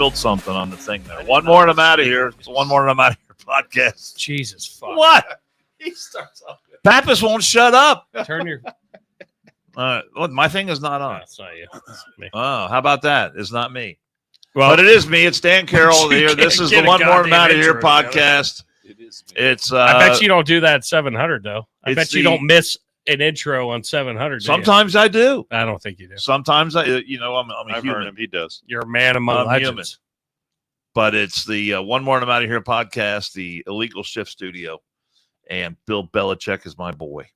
spilled something on the thing there. One more and I'm out of here. It's one more and I'm out of here podcast. Jesus fuck. What? He starts off. Pappas won't shut up. Turn your. My thing is not on. That's not you. It's me. Oh, how about that? It's not me. Well, But it is me. It's Dan Carroll here. This is the get a One More and I'm out of goddamn here intro together. podcast. It is me. It's. I bet you don't do that at 700 though. I it's bet you the- don't miss an intro on 700. do you? Sometimes I do. I don't think you do. Sometimes I'm a I've human. heard him. He does. You're a man among I'm legends. human. But it's the One More and I'm Out of Here podcast, the Illegal Shift Studio, and Bill Belichick is my boy.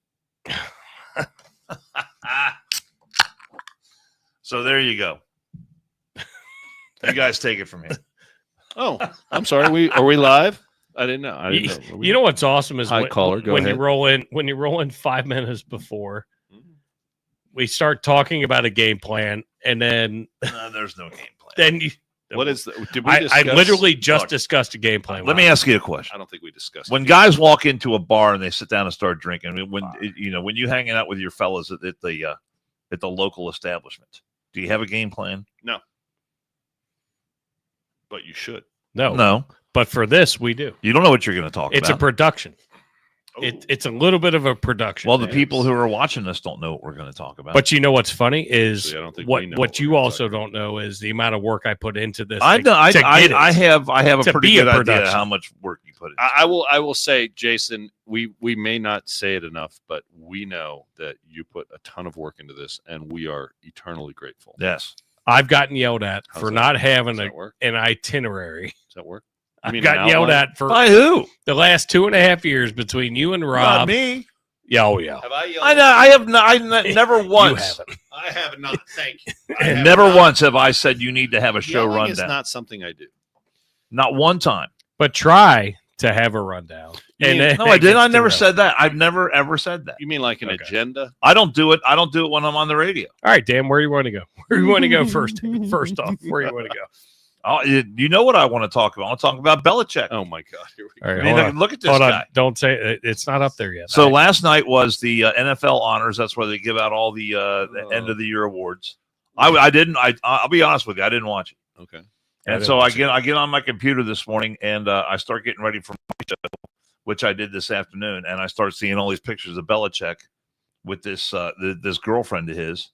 So there you go. You guys take it from here. Oh, I'm sorry. Are we live? I didn't know. You know what's awesome is Hi, when, caller, go when you ahead. roll in 5 minutes before we start talking about a game plan, and then There's no game plan. then you. What is the? Did we I discuss? literally just Look, discussed a game plan. Let me ask you a question. I don't think we discussed. When it. guys walk into a bar and they sit down and start drinking, I mean, when you hanging out with your fellas at the local establishment, do you have a game plan? No. But you should. No. But for this, we do. You don't know what you're going to talk It's a about. production. Oh. It's a little bit of a production. Well, the people who are watching us don't know what we're going to talk about. But you know what's funny is Actually, I don't think what we know what what you we're also talking don't know is the amount of work I put into this. I know. I have a to pretty be a good idea production. how much work you put in. I will say, Jason, we may not say it enough, but we know that you put a ton of work into this, and we are eternally grateful. Yes. I've gotten yelled at How's for that? not having Does that work? an itinerary. Does that work? I've mean gotten an yelled outline? at for By who? the last 2.5 years between you and Not Rob. me. Yeah, oh yeah. Have I yelled? I know. I have. Never once. You haven't. I have not. Thank you. And never once have I said you need to have a show Yelling is rundown. not something I do. Not one time. But try to have a rundown. No, then I it didn't. gets I never too said that. I've never ever said that. You mean like an Okay. agenda? I don't do it. I don't do it when I'm on the radio. All right, Dan, where do you want to go? Where do you want to go first? First off, where do you want to go? Oh, you know what I want to talk about? I want to talk about Belichick. Oh my God! Here we go. All right, I mean, hold on. look at this Hold on. guy. Don't say it. It's not up there yet. So last night was the NFL honors. That's where they give out all the end of the year awards. I didn't. I'll be honest with you. I didn't watch it. Okay. And so I get on my computer this morning and I start getting ready for my show, which I did this afternoon, and I start seeing all these pictures of Belichick with this this girlfriend of his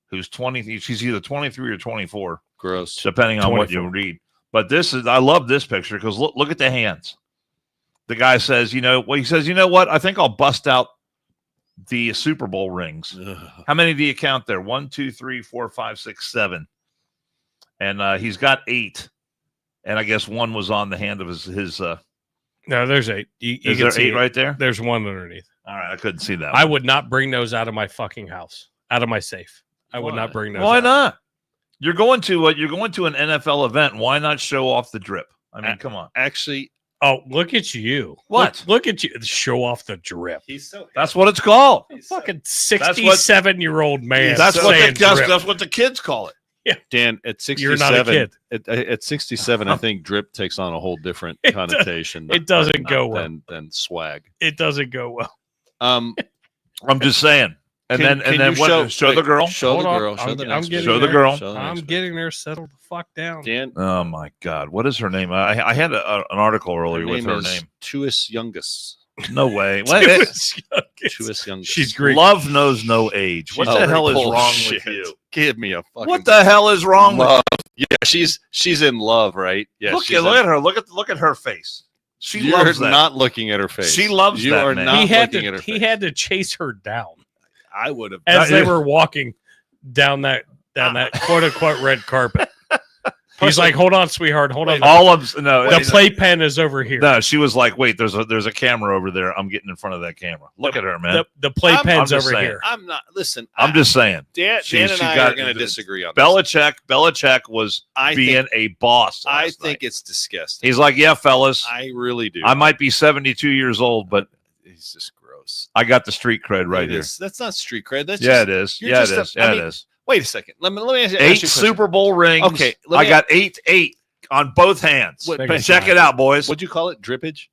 who's 20. She's either 23 or 24, Gross. depending on what you 24. read. But I love this picture because look at the hands. The guy says, he says, you know what? I think I'll bust out the Super Bowl rings. Ugh. How many do you count there? 1, 2, 3, 4, 5, 6, 7. And he's got 8. And I guess one was on the hand of his no, there's 8. You is can there see 8 right there? There's one underneath. All right, I couldn't see that. I would not bring those out of my fucking house, out of my safe. I would Why? not bring those. Why out. not? You're going to an NFL event. Why not show off the drip? I mean, come on. Actually, Oh, look at you! What? Look at you! Show off the drip. he's so. That's what it's called. Fucking 67-year-old man. That's what saying drip. that's what the kids call it. Dan, at 67, You're not a kid. At 67, I think drip takes on a whole different It connotation. it doesn't go well. than swag. It doesn't go well. Um, I'm just saying. And Can then you what? Show the girl. Show Hold the on. girl. Show I'm- the I'm next getting picture. Show the girl. Show the I'm next getting there. Settle the fuck down. picture. Dan, Oh my God! What is her name? I had an article her earlier with name her is name. Tuis Youngus. No way. Tuis Youngus. She's Greek. Love knows no age. What Oh, the hell is wrong bullshit. with you? Give me a fucking. What the hell is wrong with love? Yeah, she's in love, right? Yeah. look she's at her. Look at her face. She You're loves that. not looking at her face. She loves you that, are man. not He had looking at her to. He face. had to chase her down I would have. as they yeah. were walking down that quote unquote red carpet. He's like, "Hold on, sweetheart. Hold on. All of no. The playpen is over here. No, she was like, "Wait, there's a camera over there. I'm getting in front of that camera. Look at her, man. The playpen's I'm just over saying. here." I'm not. Listen, I'm just saying. Dan she and I got- are going to disagree on this. Belichick was I being think, a boss. I last think night. it's disgusting. He's like, "Yeah, fellas, I really do. I might be 72 years old, but He's just gross. I got the street cred right It here." is- That's not street cred. That's Yeah, just, it is. you're Yeah, it just is. I Yeah, mean, it is. Wait a second. Let me ask you. 8 ask you a question. Super Bowl rings. Okay, let I me- got 8 on both hands. What- Thank you. Check it out, boys. What'd you call it? Drippage.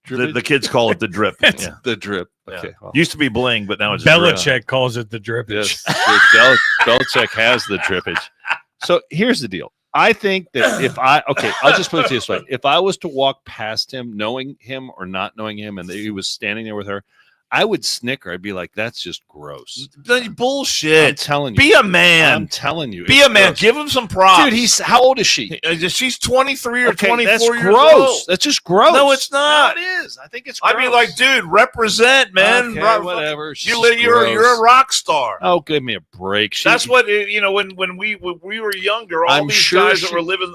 The kids call it the drip. Yeah. The drip. Yeah. Okay. Well, Used to be bling, but now it's drip. Belichick calls it the drippage. yes. Belichick has the drippage. So here's the deal. I think that I'll just put it this way. If I was to walk past him, knowing him or not knowing him, and he was standing there with her, I would snicker. I'd be like, that's just gross. Bullshit. I'm telling you. Be a man. I'm telling you. Be a man. Gross. Give him some props. Dude, how old is she? She's 23 or 24 that's years gross. old. That's just gross. No, it's not. No, it is. I think it's gross. I'd be like, dude, represent, man. Okay, whatever. You're a rock star. Oh, give me a break. That's what when we were younger. All these guys that were living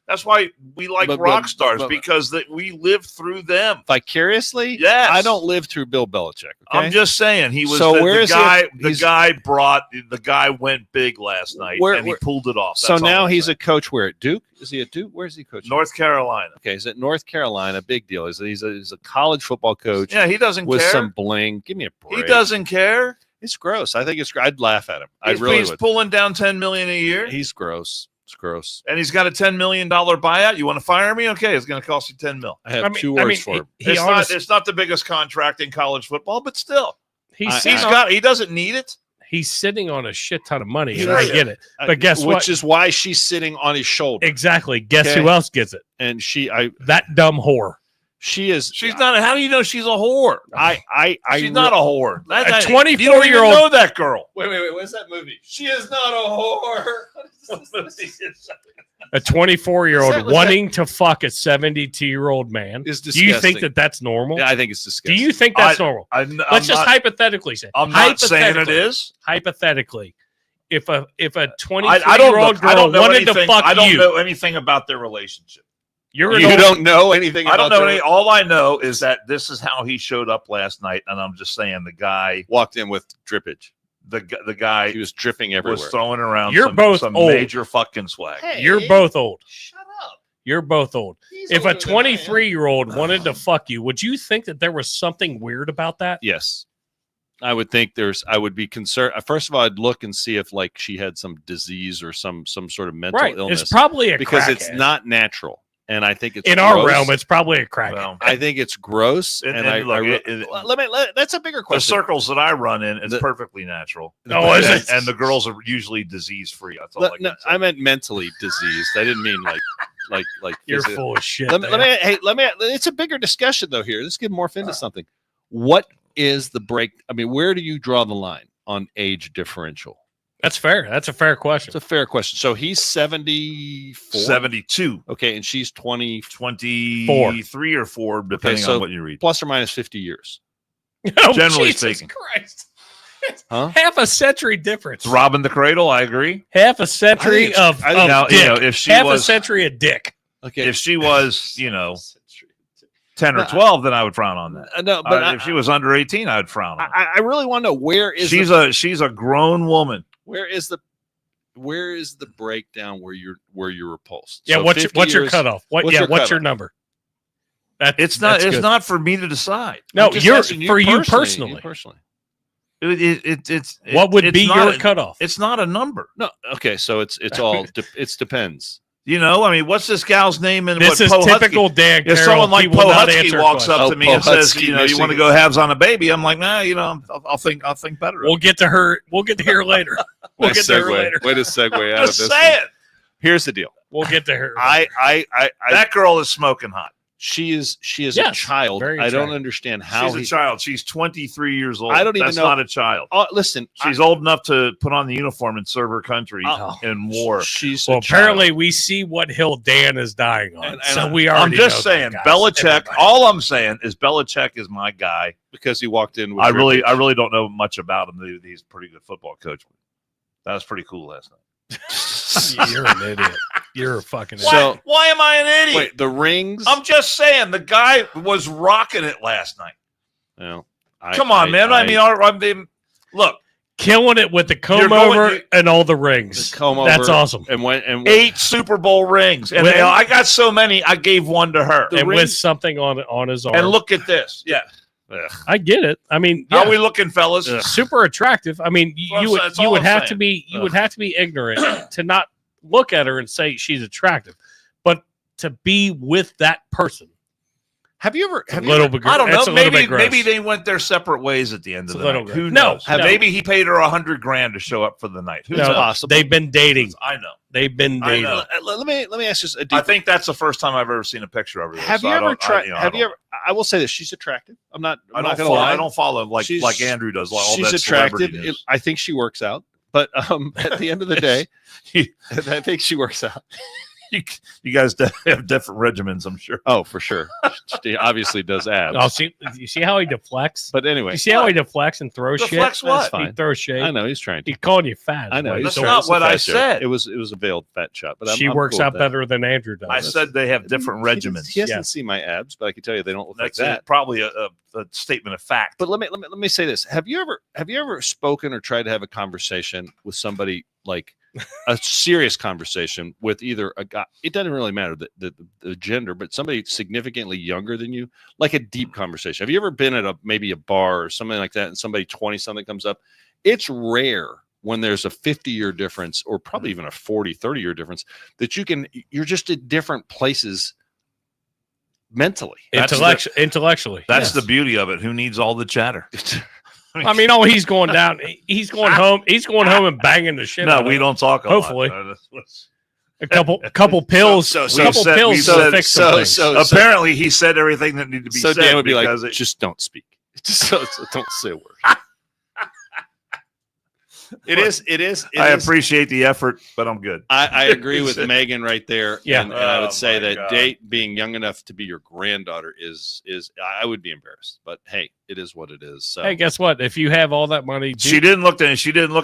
that's why we like rock stars, because that we lived through them vicariously. Yes, I don't live through Bill Belichick. Okay? I'm just saying he was the guy went big last night and he pulled it off. So now he's a coach where at Duke? Is he at Duke? Where's he coaching? North Carolina. Okay, he's at North Carolina. Big deal. He's a college football coach. Yeah, he doesn't with care. Some bling. Give me a break. He doesn't care. It's gross. I think it's. I'd laugh at him. He's pulling down $10 million a year. He's gross. It's gross. And he's got a $10 million buyout. You want to fire me? Okay, it's going to cost you $10 million. I have two words for him. It's not the biggest contract in college football, but still, he doesn't need it. He's sitting on a shit ton of money, and I get it. But guess what? Which is why she's sitting on his shoulder. Exactly. Guess who else gets it? And that dumb whore. She's not. How do you know she's a whore? She's not a whore. A 24-year-old know that girl. Wait. What's that movie? She is not a whore. A 24-year-old wanting to fuck a 72-year-old man. Is disgusting. Do you think that that's normal? Yeah, I think it's disgusting. Do you think that's normal? Let's just hypothetically say. I'm not saying it is. Hypothetically, if a 23-year-old girl wanted to fuck you, I don't know anything about their relationship. You don't know anything about I don't know any. All I know is that this is how he showed up last night, and I'm just saying the guy walked in with drippage. The guy he was dripping everywhere. Was throwing around some old. Major fucking swag. Hey, you're both old. Shut up. You're both old. If a 23-year-old wanted to fuck you, would you think that there was something weird about that? Yes. I would think I would be concerned. First of all, I'd look and see if she had some disease or some sort of mental illness. It's probably because crackhead. It's not natural. And I think it's in our realm. It's probably a crack. Well, I think it's gross. That's a bigger question. The circles that I run in, it's perfectly natural. Oh, is it? And the girls are usually disease free. That's all. I meant mentally diseased. I didn't mean like. You're full of shit. Let me. It's a bigger discussion though. Here, let's get morph into something. What is the break? I mean, where do you draw the line on age differential? That's fair. That's a fair question. It's a fair question. So he's 74? 72. Okay, and she's 23 or 4, depending on what you read. Plus or minus 50 years. Generally Jesus speaking. Christ. Huh? Half a century difference. It's robbing the cradle, I agree. Half a century of dick. If she half was, a century of dick. Okay. If she was, 10 or 12, then I would frown on that. No, but if she was under 18, I would frown on I really want to know where is she's a grown woman. Where is the breakdown where you're repulsed? Yeah, so what's your cutoff? What's your number? It's not for me to decide. No, you personally. What would be your cutoff? It's not a number. No, okay, so it's all it depends. What's this gal's name? And this is typical Dan Carroll. If someone like Poe Husky walks up to me and says, "You want to go halves on a baby?" I'm like, "Nah, I'll think better." We'll get to her. We'll get to her later. Way to segue out of this. Say it. Here's the deal. We'll get to her. That girl is smoking hot. She is a child. I don't understand how she's a child. She's 23 years old. I don't even know. That's not a child. Listen, she's old enough to put on the uniform and serve her country in war. Apparently we see what hill Dan is dying on. So we already. I'm just saying, Belichick. All I'm saying is Belichick is my guy because he walked in. With I really don't know much about him. He's a pretty good football coach. That was pretty cool last night. You're an idiot. You're a fucking idiot. So, why am I an idiot? Wait, the rings? I'm just saying the guy was rocking it last night. Well, come on, man. I mean, look, killing it with the comb over and all the rings. That's awesome. And 8 Super Bowl rings, and I got so many. I gave one to her, and with something on his arm. And look at this. Yeah. I get it. I mean, how are we looking, fellas? Super attractive. I mean, you would have to be ignorant to not look at her and say she's attractive, but to be with that person, Have you ever? I don't know. Maybe they went their separate ways at the end of the night. Who knows? Maybe he paid her $100,000 to show up for the night. Who's possible? They've been dating. I know. They've been dating. Let me ask you. I think that's the first time I've ever seen a picture of her. Have you ever tried? Have you ever? I will say this: she's attractive. I'm not going to lie. I don't follow like Andrew does. All she's that attractive. I think she works out. But at the end of the day, I think she works out. You guys have different regimens, I'm sure. Oh, for sure. She obviously does abs. Oh, you see how he deflects? But anyway, you see how he deflects and throws deflects shit? What? He throws shit. I know he's trying to. He's calling you fat. I know. That's not what I said. It was a veiled fat shot. But she works out better than Andrew does. I said they have different regimens. He hasn't seen my abs, but I can tell you they don't look like that. Probably a statement of fact. But let me say this: Have you ever spoken or tried to have a conversation with somebody, like a serious conversation with either a guy? It doesn't really matter the gender, but somebody significantly younger than you, like a deep conversation. Have you ever been at maybe a bar or something like that, and somebody 20-something comes up? It's rare when there's a 50-year difference, or probably even a 30-year difference, that you're just at different places mentally, intellectually. That's the beauty of it. Who needs all the chatter? I mean, he's going down. He's going home. He's going home and banging the shit. No, we don't talk. Hopefully, a couple pills. So apparently, he said everything that needed to be said. So Dan would be like, just don't speak. Just don't say a word. It is. I appreciate the effort, but I'm good. I agree with Megan right there. Yeah. And I would say that Date being young enough to be your granddaughter is I would be embarrassed. But hey, it is what it is. So. Hey, guess what? If you have all that money, she didn't look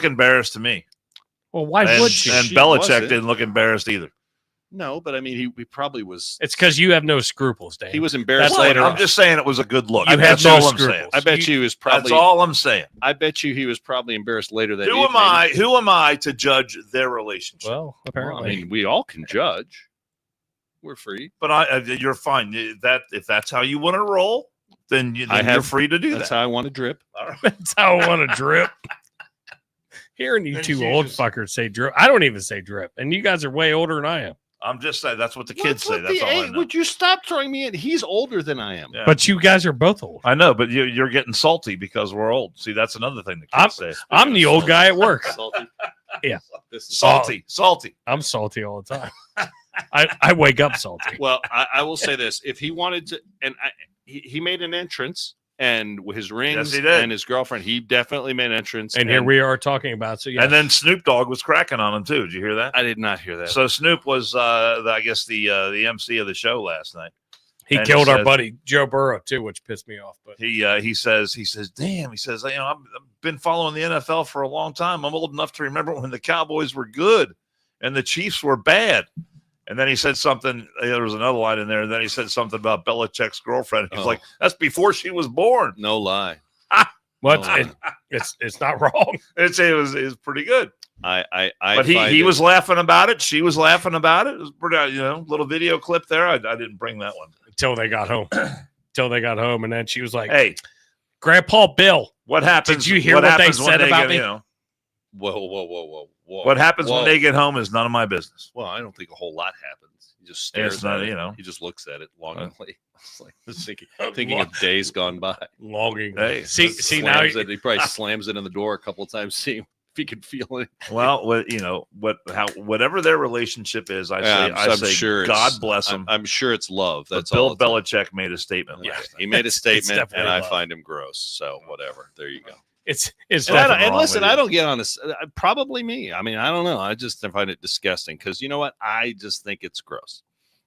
embarrassed to me. Well, why would she? And Belichick didn't look embarrassed either. No, but I mean, he probably was. It's because you have no scruples, Dan. He was embarrassed later. I'm just saying it was a good look. That's all I'm saying. I bet you he was probably. That's all I'm saying. I bet you he was probably embarrassed later that evening. Who am I to judge their relationship? Well, apparently, I mean, we all can judge. We're free, but you're fine. If that's how you want to roll, then you're free to do that. That's how I want to drip. That's how I want to drip. Hearing you two old fuckers say drip, I don't even say drip, and you guys are way older than I am. I'm just saying that's what the kids say. That's all I know. Would you stop throwing me in? He's older than I am. Yeah. But you guys are both old. I know, but you're getting salty because we're old. See, that's another thing the kids say. I'm the old guy at work. Salty. Yeah. This is salty. I'm salty all the time. I wake up salty. Well, I will say this. If he wanted to, and he made an entrance, and with his rings and his girlfriend, he definitely made an entrance. And here we are talking about. So, yeah. And then Snoop Dogg was cracking on him too. Did you hear that? I did not hear that. So Snoop was, I guess, the MC of the show last night. He killed our buddy Joe Burrow too, which pissed me off. But he says, damn, he says, I've been following the NFL for a long time. I'm old enough to remember when the Cowboys were good and the Chiefs were bad. And then he said something. There was another line in there. And then he said something about Belichick's girlfriend. He's like, "That's before she was born." No lie. What? No it's not wrong. It was pretty good. But he was laughing about it. She was laughing about it. It was pretty, little video clip there. I didn't bring that one until they got home. And then she was like, "Hey, Grandpa Bill, what happens? Did you hear what they said about me?" Whoa. What happens when they get home is none of my business. Well, I don't think a whole lot happens. He just stares at it. He just looks at it longingly. It's like thinking of days gone by. Longingly. Hey, see now he probably slams it in the door a couple of times, seeing if he can feel it. Well, whatever their relationship is, I say sure God bless them. I'm sure it's love. That's Bill Belichick made a statement. Yeah, he made a statement, and I find him gross. So whatever. There you go. It's and listen, I don't get on this. Probably me. I mean, I don't know. I just find it disgusting because you know what? I just think it's gross.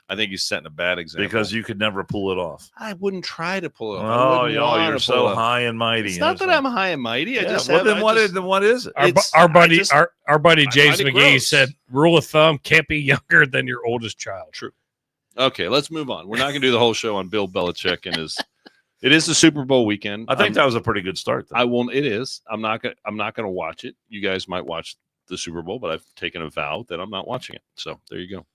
I think he's setting a bad example because you could never pull it off. I wouldn't try to pull it off. Oh, you're so high and mighty. It's not that I'm high and mighty. What is it? Our buddy James McGee said, "Rule of thumb: can't be younger than your oldest child." True. Okay, let's move on. We're not going to do the whole show on Bill Belichick and his. It is the Super Bowl weekend. I think that was a pretty good start, though. I won't. It is. I'm not going to watch it. You guys might watch the Super Bowl, but I've taken a vow that I'm not watching it. So there you go.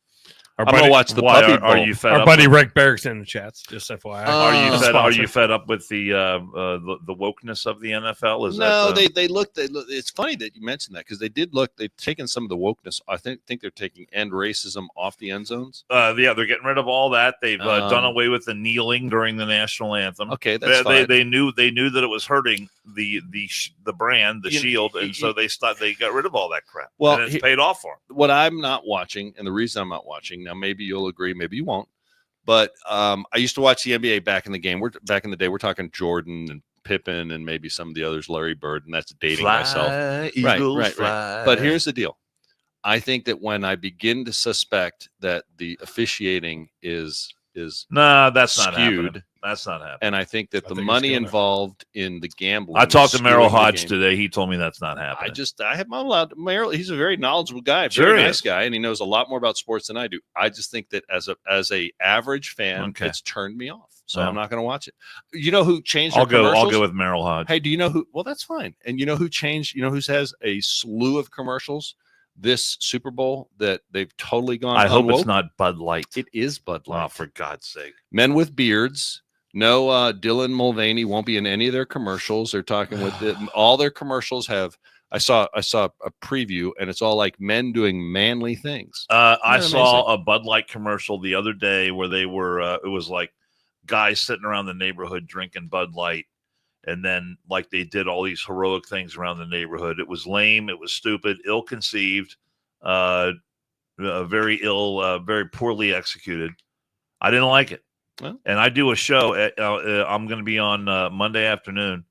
I'm going to watch the Why, Puppy Bowl. are you fed Our up? buddy Rick Barrick's in the chats, just FYI. Are you fed up with the wokeness of the NFL? They look. It's funny that you mentioned that because they did look. They've taken some of the wokeness. I think they're taking end racism off the end zones. Yeah, they're getting rid of all that. They've done away with the kneeling during the national anthem. Okay, that's fine. They knew that it was hurting the brand, the shield, and so they got rid of all that crap. Well, and it's paid off for them. What I'm not watching, and the reason I'm not watching now, maybe you'll agree, maybe you won't. But I used to watch the NBA back in the day. We're talking Jordan and Pippen and maybe some of the others, Larry Bird, and that's dating myself. Eagles, right. fly. But here's the deal. I think that when I begin to suspect that the officiating is no, that's skewed, not happening. That's not happening. And I think that the money involved in the gambling. I talked to Merrill Hodge today. He told me that's not happening. I have not allowed Merrill. He's a very knowledgeable guy, Sure very nice guy, and he knows a lot more about sports than I do. I just think that as a average fan, it's turned me off. So I'm not going to watch it. You know who changed? I'll go with Merrill Hodge. Hey, do you know who? Well, that's fine. And you know who changed? You know who has a slew of commercials this Super Bowl that they've totally gone. I hope it's not Bud Light. It is Bud Light. Oh, for God's sake! Men with beards. No, Dylan Mulvaney won't be in any of their commercials. They're talking with all their commercials have. I saw a preview, and it's all like men doing manly things. I saw a Bud Light commercial the other day where they were. It was like guys sitting around the neighborhood drinking Bud Light, and then like they did all these heroic things around the neighborhood. It was lame. It was stupid, ill-conceived, very ill, very poorly executed. I didn't like it. Well, and I do a show. I'm going to be on Monday afternoon,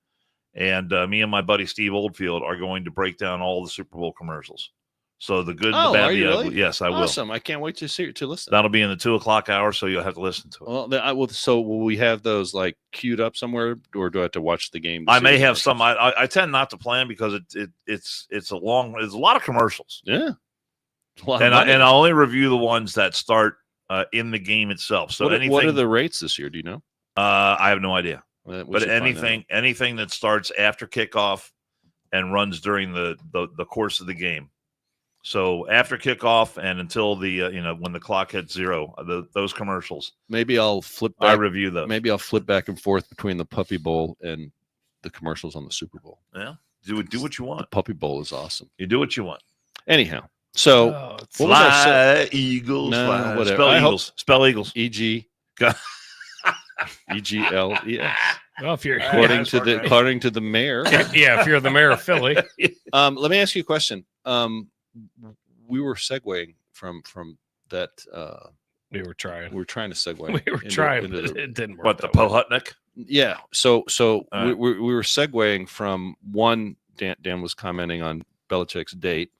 and me and my buddy Steve Oldfield are going to break down all the Super Bowl commercials. So the good, the bad, the ugly. Yes, I will. Awesome! I can't wait to listen. That'll be in the 2:00 hour, so you'll have to listen to it. Well, then I will. So will we have those like queued up somewhere, or do I have to watch the game? I may have some. I tend not to plan because it's a lot of commercials. Yeah, and I only review the ones that start in the game itself. So what are the rates this year? Do you know? I have no idea. But anything that starts after kickoff and runs during the course of the game. So after kickoff and until the when the clock hits zero, those commercials. Maybe I'll flip back. I review those. Maybe I'll flip back and forth between the Puppy Bowl and the commercials on the Super Bowl. Yeah, do what you want. The Puppy Bowl is awesome. You do what you want. Anyhow, so fly Eagles. No, fly. whatever. Spell Eagles. Spell Eagles. E-G. E-G-L-E-S. Well, if you're according to the mayor. Yeah, if you're the mayor of Philly. Let me ask you a question. We were segueing from that. We were trying to segue. We were trying, but it didn't work. What, the Pohutnik? Yeah. So we were segueing from one. Dan was commenting on Belichick's date,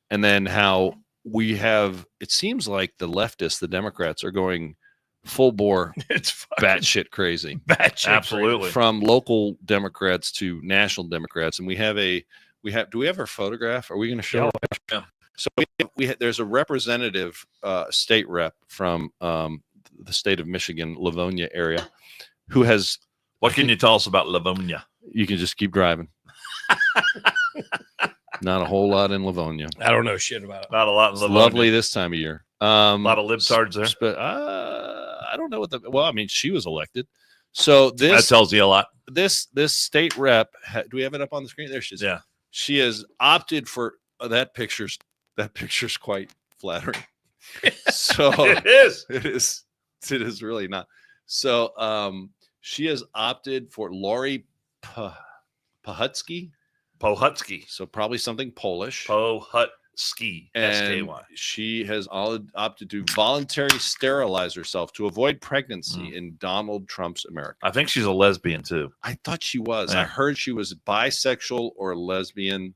and then how we have. It seems like the leftists, the Democrats, are going full bore. It's batshit crazy. Batshit, absolutely. From local Democrats to national Democrats, and do we have our photograph? Are we going to show? Yeah. So there's a representative state rep from the state of Michigan, Livonia area, who has. What can you tell us about Livonia? You can just keep driving. Not a whole lot in Livonia. I don't know shit about it. Not a lot in Livonia. Lovely this time of year. A lot of libtards there. But I don't know what well, I mean, she was elected. So that tells you a lot. This state rep, do we have it up on the screen? There she is. Yeah. She has opted for that picture's quite flattering. So it is. It is really not. So she has opted for Lori Pohutsky. So probably something Polish. Pohutsky. S-K-Y. She has opted to voluntarily sterilize herself to avoid pregnancy in Donald Trump's America. I think she's a lesbian too. I thought she was. Yeah. I heard she was bisexual or lesbian.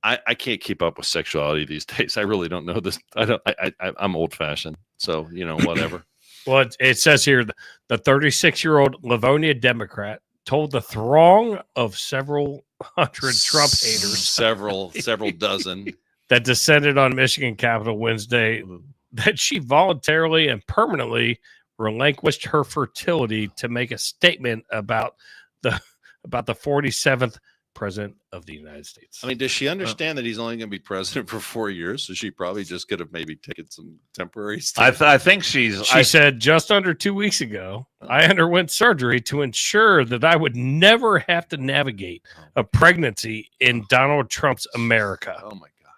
I can't keep up with sexuality these days. I really don't know this. I'm old fashioned. So, whatever. Well, it says here the 36-year-old Livonia Democrat told the throng of several hundred Trump haters, several dozen, that descended on Michigan Capitol Wednesday, that she voluntarily and permanently relinquished her fertility to make a statement about the 47th president of the United States. I mean, does she understand that he's only going to be president for 4 years? So she probably just could have maybe taken some temporary stuff. I think she said just under 2 weeks ago, I underwent surgery to ensure that I would never have to navigate a pregnancy in Donald Trump's America. Oh, my God.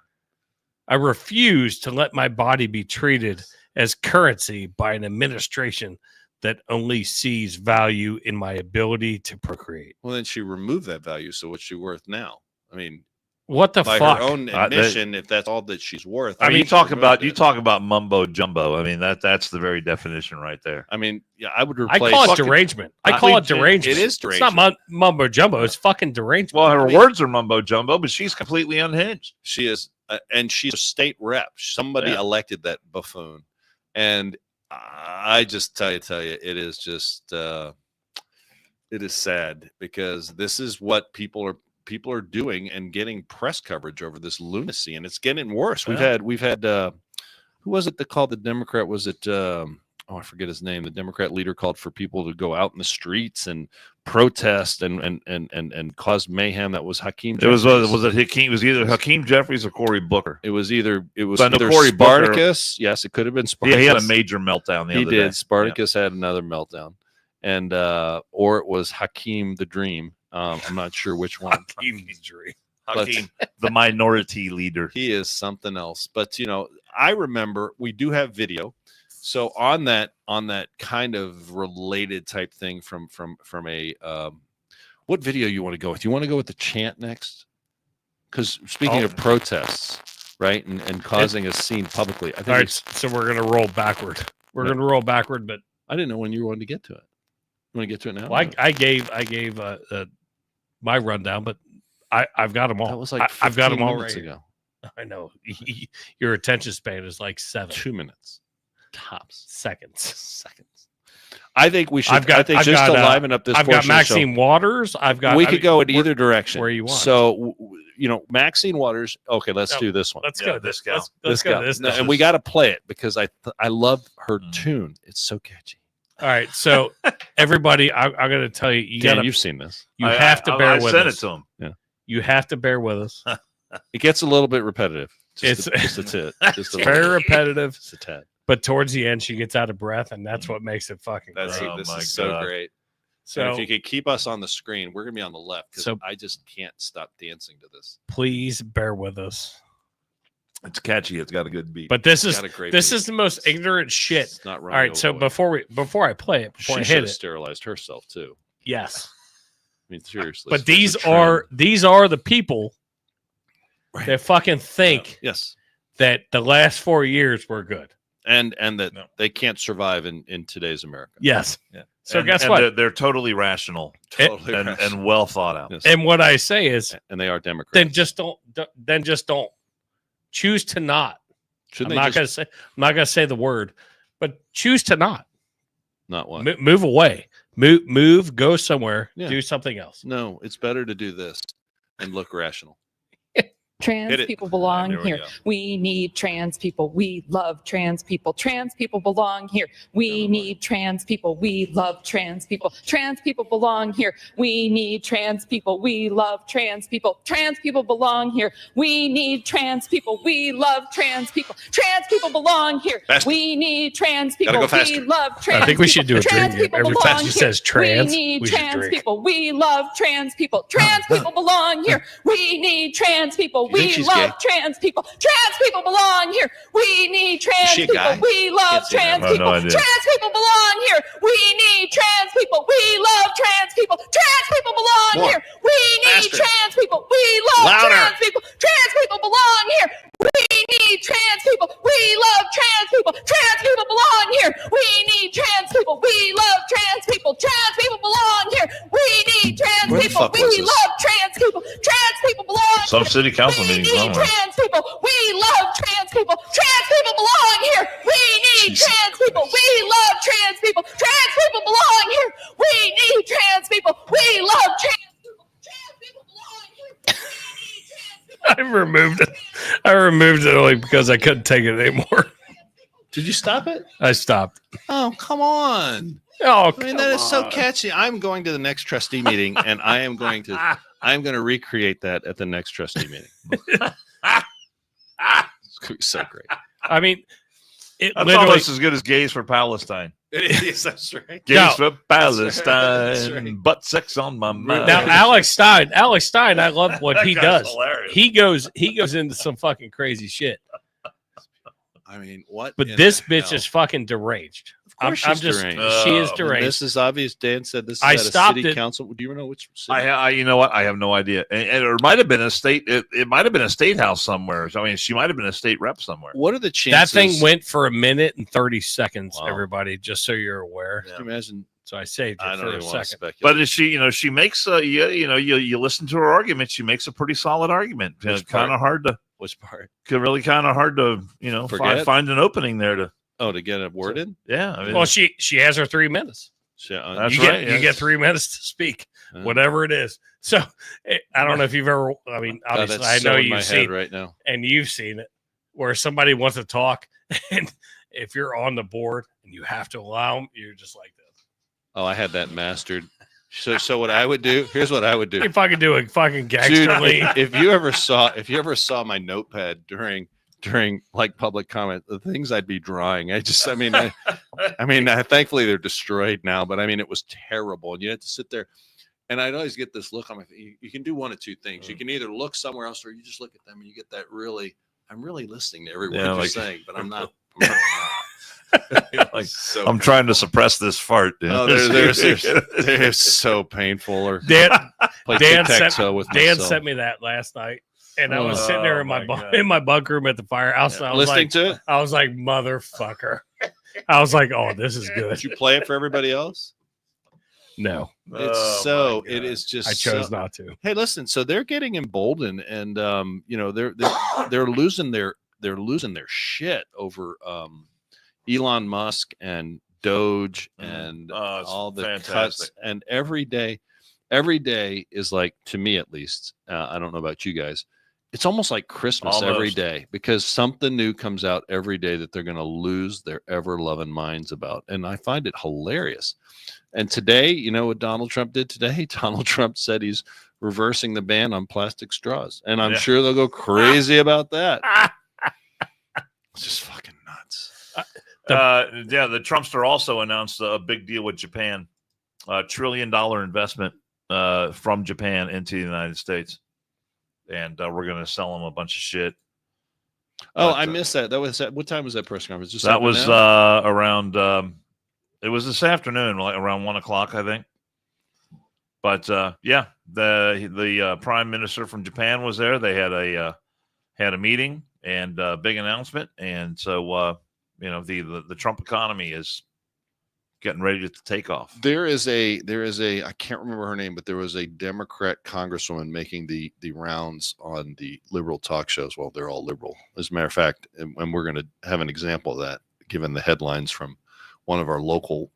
I refuse to let my body be treated as currency by an administration that only sees value in my ability to procreate. Well, then she removed that value. So what's she worth now? I mean, what the by fuck? her own admission, if that's all that she's worth. I mean, you talk about mumbo jumbo. I mean, that's the very definition right there. I mean, yeah, I would replace. I call it derangement. I call it derangement. It is derangement. It's not mumbo jumbo. It's fucking derangement. Well, her words are mumbo jumbo, but she's completely unhinged. She is, and she's a state rep. Somebody elected that buffoon, and I just tell you, it is just, it is sad because this is what people are doing and getting press coverage over this lunacy, and it's getting worse. We've had who was it that called the Democrat? Was it I forget his name. The Democrat leader called for people to go out in the streets and protest and cause mayhem. That was Hakeem. It was it Hakeem? It was either Hakeem Jeffries or Cory Booker. It was either Cory Spartacus. Yes, it could have been Spartacus. Yeah, he had a major meltdown the other day. Spartacus had another meltdown, and or it was Hakeem the Dream. I'm not sure which one. Hakeem the Dream. Hakeem, the minority leader. He is something else. But I remember we do have video. So on that kind of related type thing from a what video you want to go with? You want to go with the chant next? Because speaking of protests, right, and causing a scene publicly, I think. All right, so we're gonna roll backward. We're gonna roll backward, but I didn't know when you wanted to get to it. You want to get to it now? Well, I gave my rundown, but I've got them all. That was like I've got them all minutes right ago. I know your attention span is like 7 2 minutes. Tops. Seconds. I think we should. I've got to liven up this. I've got Maxine Waters. We could go in either direction where you want. So Maxine Waters. Okay, let's do this one. Let's go. This gal. Let's go. This. And we got to play it because I love her tune. It's so catchy. All right, so everybody, I'm going to tell you, you've seen this. You have to bear with us. I sent it to him. Yeah, you have to bear with us. It gets a little bit repetitive. Just a tit. Just very repetitive. Just a tad. But towards the end, she gets out of breath, and that's what makes it fucking great. This is so great. So and if you could keep us on the screen, we're going to be on the left because I just can't stop dancing to this. Please bear with us. It's catchy. It's got a good beat. But this is the most ignorant shit. It's not all right, so before I play it, before I hit it, sterilized herself too. Yes. I mean, seriously. But these are the people that fucking think that the last 4 years were good. And that they can't survive in today's America. Yes. Yeah. So guess what? They're totally rational, and well thought out. Yes. And what I say is, and they are Democrats. Then just don't choose to not. I'm not gonna say the word, but choose to not. Not what? Move away. Move. Go somewhere. Yeah. Do something else. No, it's better to do this and look rational. Trans people belong here. We need trans people. We love trans people. Trans people belong here. We need trans people. We love trans people. Trans people belong here. We need trans people. We love trans people. Trans people belong here. We need trans people. We love trans people. Trans people belong here. We need trans people. We love trans people. I think we should do a drink game. Every time she says trans, we need trans people. We love trans people. Trans people belong here. We need trans people. We love trans people. Trans people belong here. We need trans people. We love trans people. Trans people belong here. We need trans people. We love trans people. Trans people belong here. We need trans people. We love trans people. Trans people belong here. We need trans people. We love trans people. Trans people belong here. We need trans people. We love trans people. Trans people belong here. We need trans people. We love trans people. Trans people belong here. Some city council meetings. We need trans people. We love trans people. Trans people belong here. We need trans people. We love trans people. Trans people belong here. We need trans people. We love trans people. Trans people belong here. I removed it. I removed it only because I couldn't take it anymore. Did you stop it? I stopped. Oh, come on. Oh, I mean, that is so catchy. I'm going to the next trustee meeting and I am going to I'm going to recreate that at the next trustee meeting. It's going to be so great. I mean, That's literally, almost as good as Gays for Palestine. It is. That's right. Gays No. for Palestine. That's right. Butt sex on my mind. now Alex Stein, I love what That he guy's does. hilarious. He goes into some fucking crazy shit. I mean, what? But in this the bitch hell? is fucking deranged. Of course I'm she's just deranged. she is Oh, deranged. This is obvious. Dan said this is I at a stopped city it. council. Do you know which city? I you know what? I have no idea. And it might have been a state. It might have been a state house somewhere. I mean, she might have been a state rep somewhere. What are the That chances? thing went for 1 minute and 30 seconds, Wow. everybody, just so you're aware. Can you imagine? So I saved I it don't for a even want to second. speculate. But is she, she makes you listen to her argument. She makes a pretty solid argument. Which It's kind part? of hard to, Which part? really kind of hard to, Forget? find an opening there to. Oh, to get a word in? Yeah. I mean, Well, she has her 3 minutes. That's you right, get you get 3 minutes to speak, whatever it is. So I don't know if you've ever. I mean, obviously, I know you've seen right now. and you've seen it where somebody wants to talk, and if you're on the board and you have to allow them, you're just like this. Oh, I had that mastered. So what I would do? Here's what I would do. You fucking do a fucking gangster Dude, lean. if you ever saw my notepad during like public comment, the things I'd be drawing, thankfully they're destroyed now, but I mean, it was terrible. And you had to sit there, and I'd always get this look on my face. You can do one of two things. You can either look somewhere else, or you just look at them and you get that I'm really listening to every word you're saying, but I'm not. like, So I'm trying to suppress this fart. Dude. Oh, they're so painful. Or Dan play Dan tic-tac-toe with Dan myself. sent me that last night, and I was sitting there in my God. in my bunk room at the firehouse. And I was listening like, to it. I was like, motherfucker. I was like, oh, this is good. Did you play it for everybody else? No, It's Oh, my it God. is just I chose so, not to. Hey, listen, so they're getting emboldened, and they're losing their shit over Elon Musk and Doge and Oh, it's all the fantastic. cuts, and every day is like, to me at least, I don't know about you guys, it's almost like Christmas every Almost. day, because something new comes out every day that they're going to lose their ever loving minds about, and I find it hilarious. And today, you know what Donald Trump did today? Donald Trump said he's reversing the ban on plastic straws, and I'm Yeah. sure they'll go crazy about that. It's just fucking nuts. The Trumpster also announced a big deal with Japan, $1 trillion investment from Japan into the United States, and we're going to sell them a bunch of shit. Oh, But, I missed that. That was what time was that press conference? Just That happened was now? around. It was this afternoon, like around 1:00, I think. But yeah, the Prime Minister from Japan was there. They had a meeting and a big announcement, and so the Trump economy is getting ready to take off. There is a I can't remember her name, but there was a Democrat congresswoman making the rounds on the liberal talk shows. Well, they're all liberal, as a matter of fact, and we're going to have an example of that given the headlines from one of our local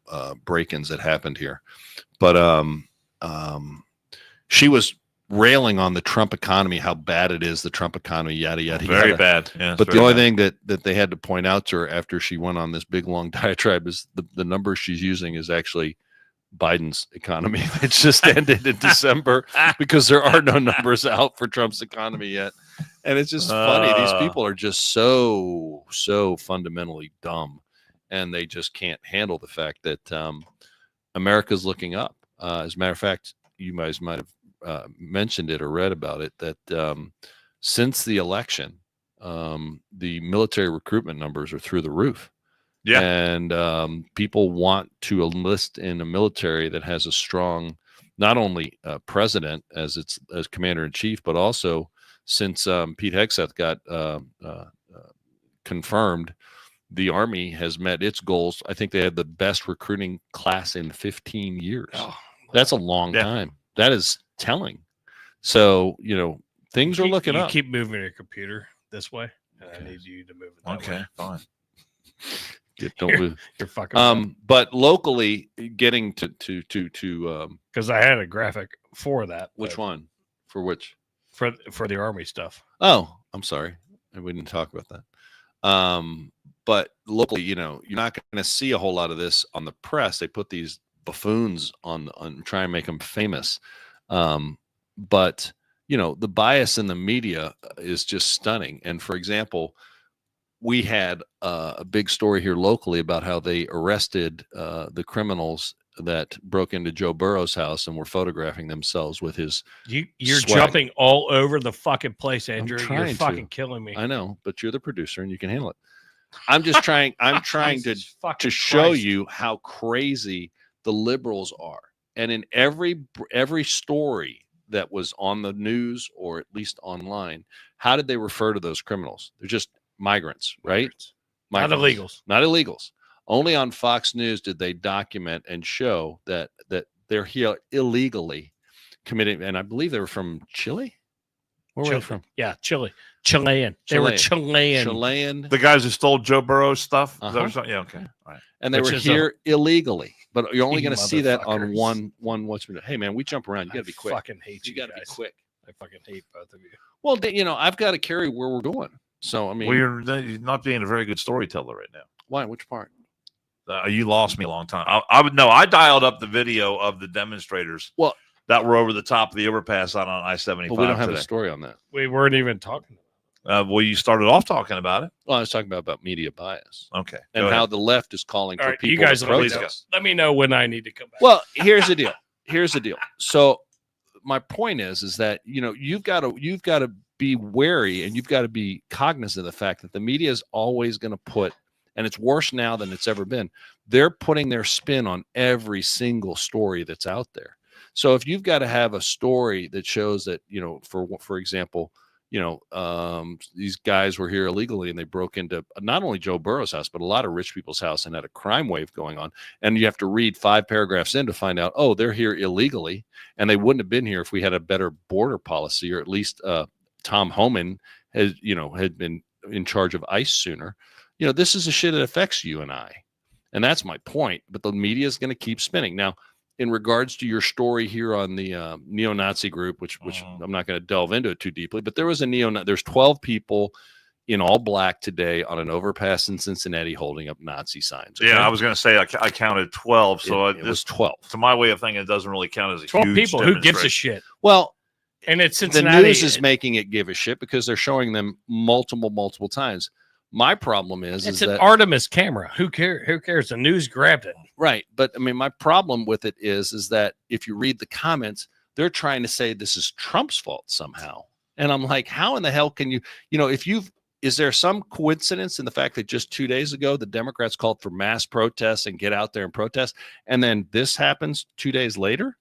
break-ins that happened here. But she was railing on the Trump economy, how bad it is, the Trump economy, yada yada. Very yada. bad. Yeah, But the only thing that they had to point out to her after she went on this big long diatribe is the number she's using is actually Biden's economy. It's just ended in December, because there are no numbers out for Trump's economy yet. And it's just funny. These people are just so fundamentally dumb, and they just can't handle the fact that America's looking up. As a matter of fact, you guys might have mentioned it or read about it, that since the election, the military recruitment numbers are through the roof. Yeah. And people want to enlist in a military that has a strong, not only president as commander in chief, but also, since Pete Hegseth got confirmed, the Army has met its goals. I think they had the best recruiting class in 15 years. Oh, That's a long time. That is telling. So, things are looking up. Keep moving your computer this way. And I need you to move it that way. Fine. Don't move. You're fucking. But locally, getting to Because I had a graphic for that. which but one? For which? For the Army stuff. Oh, I'm sorry. We didn't talk about that. But locally, you're not going to see a whole lot of this on the press. They put these buffoons on try and make them famous. But the bias in the media is just stunning. And for example, we had a big story here locally about how they arrested the criminals that broke into Joe Burrow's house and were photographing themselves with his. You're swag. jumping all over the fucking place, Andrew. You're trying fucking to. killing me. I know, but you're the producer and you can handle it. I'm just trying. I'm trying to Jesus fucking show Christ. you how crazy the liberals are. And in every story that was on the news or at least online, how did they refer to those criminals? They're just migrants, right? Not illegals. Not illegals. Only on Fox News did they document and show that they're here illegally committing. And I believe they were from Chile. Where were they from? Yeah, Chile. Chilean. They were Chilean. Chilean. The guys who stole Joe Burrow's stuff? Is that what you're saying? Yeah, okay. All right. And they Which were is here illegally. But you're only You going to see that on motherfuckers. one what's been. Hey man, we jump around. You got to be quick. I fucking hate you You got to be guys. quick. I fucking hate both of you. Well, I've got to carry where we're going. So I mean, Well, you're not being a very good storyteller right now. why? Which part? You lost me a long time. I dialed up the video of the demonstrators. Well, that were over the top of the overpass out on I-75. But we don't have today. a story on that. We weren't even talking. Well, you started off talking about it. Well, I was talking about media bias Okay. and Go how ahead. the left is calling All for right, people you guys to let me, know, protest. let me know when I need to come back. Well, here's the deal. Here's the deal. So my point is that you've got to be wary and you've got to be cognizant of the fact that the media is always going to put, and it's worse now than it's ever been. They're putting their spin on every single story that's out there. So if you've got to have a story that shows that, for example, these guys were here illegally and they broke into not only Joe Burrow's house, but a lot of rich people's house and had a crime wave going on. And you have to read 5 paragraphs in to find out, oh, they're here illegally. And they wouldn't have been here if we had a better border policy, or at least Tom Homan had been in charge of ICE sooner. This is a shit that affects you and I. And that's my point. But the media is going to keep spinning. Now, in regards to your story here on the neo-Nazi group, which I'm not going to delve into it too deeply, but there was there's 12 people in all black today on an overpass in Cincinnati holding up Nazi signs. Okay? Yeah, I was going to say I counted 12. So it was 12. To my way of thinking, it doesn't really count as a 12 huge people. Who gives a demonstration. shit? Well, And it's the Cincinnati. news is making it give a shit because they're showing them multiple times. My problem is It's that an Artemis camera. Who cares? Who cares? The news grabbed it. right, but I mean, my problem with it is that if you read the comments, they're trying to say this is Trump's fault somehow, and I'm like, how in the hell can you? Is there some coincidence in the fact that just 2 days ago the Democrats called for mass protests and get out there and protest, and then this happens 2 days later?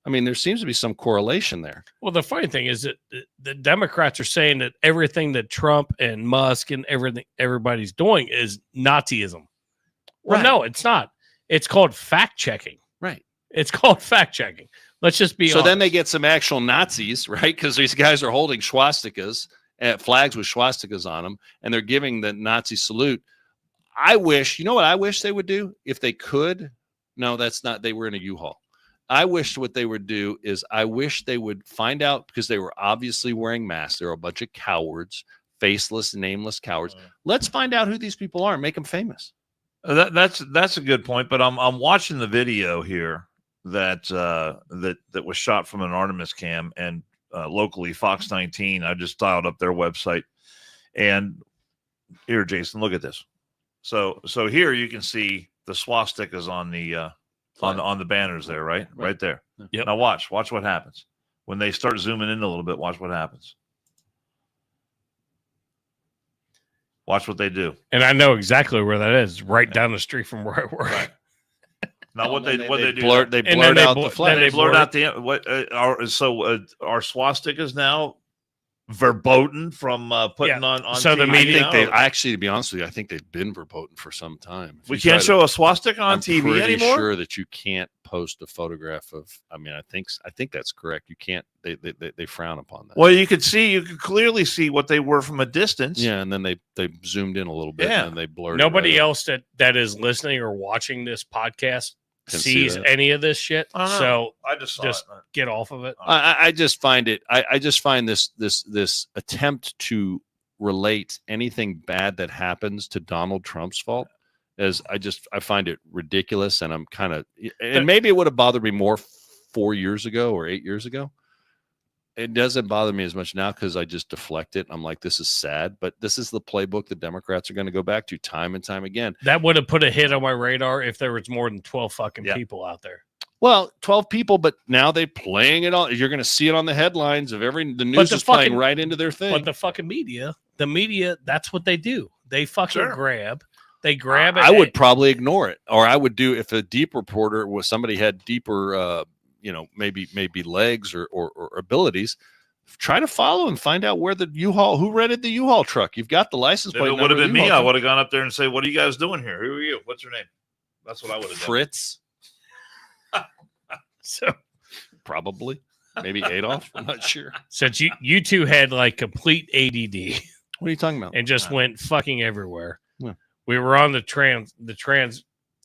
I mean, there seems to be some correlation there. Well, the funny thing is that the Democrats are saying that everything that Trump and Musk and everybody's doing is Nazism. Well, Right. no, it's not. It's called fact checking. Right. It's called fact checking. Let's just be So honest. then they get some actual Nazis, right? Because these guys are holding swastikas, flags with swastikas on them, and they're giving the Nazi salute. I wish, what I wish they would do if they could? No, that's not. They were in a U-Haul. I wish what they would do is I wish they would find out, because they were obviously wearing masks. They're a bunch of cowards, faceless, nameless cowards. Let's find out who these people are and make them famous. That's a good point. But I'm watching the video here that was shot from an Artemis cam, and locally Fox 19. I just dialed up their website, and here, Jason, look at this. So here you can see the swastikas on the on the banners there, right there. Yep. Now watch what happens when they start zooming in a little bit. Watch what happens. Watch what they do. And I know exactly where that is, right down the street from where I work. Right. Now what they do? Blurred, they And blurred then they out bl- the then flag. They blurred blurred- out the what are swastikas now verboten from putting Yeah. on So the TV media- now? Actually, to be honest with you, I think they've been verboten for some time. If We you try can't to- show a swastika on I'm TV pretty anymore. sure that you can't post a photograph of. I mean, I think that's correct. You can't. They frown upon that. Well, you could clearly see what they were from a distance. Yeah, and then they zoomed in a little bit, Yeah. and then they blurred. it Nobody right out. else that is listening or watching this podcast Can see sees that. any of this shit. I don't know. So I just saw just- it. get off of it. I just find it. I just find this attempt to relate anything bad that happens to Donald Trump's fault as I find it ridiculous, and I'm kind of, and maybe it would have bothered me more 4 years ago or 8 years ago, It doesn't bother me as much now because I just deflect it. I'm like, this is sad, but this is the playbook the Democrats are going to go back to time and time again. That would have put a hit on my radar if there was more than 12 fucking people out there. Well, 12 people, but now they're playing it all. You're going to see it on the headlines of the news is playing right into their thing. But the fucking media, that's what they do. They fucking grab. They grab it. I would probably ignore it, or I would do if a deep reporter was somebody had deeper, maybe legs or abilities. Try to follow and find out where the U-Haul, who rented the U-Haul truck. You've got the license plate. If it would have been me, I would have gone up there and say, "What are you guys doing here? Who are you? What's your name?" That's what I would have done. Fritz. So probably maybe Adolf. I'm not sure. Since you two had like complete ADD. What are you talking about? And just went fucking everywhere. Yeah. We were on the trans.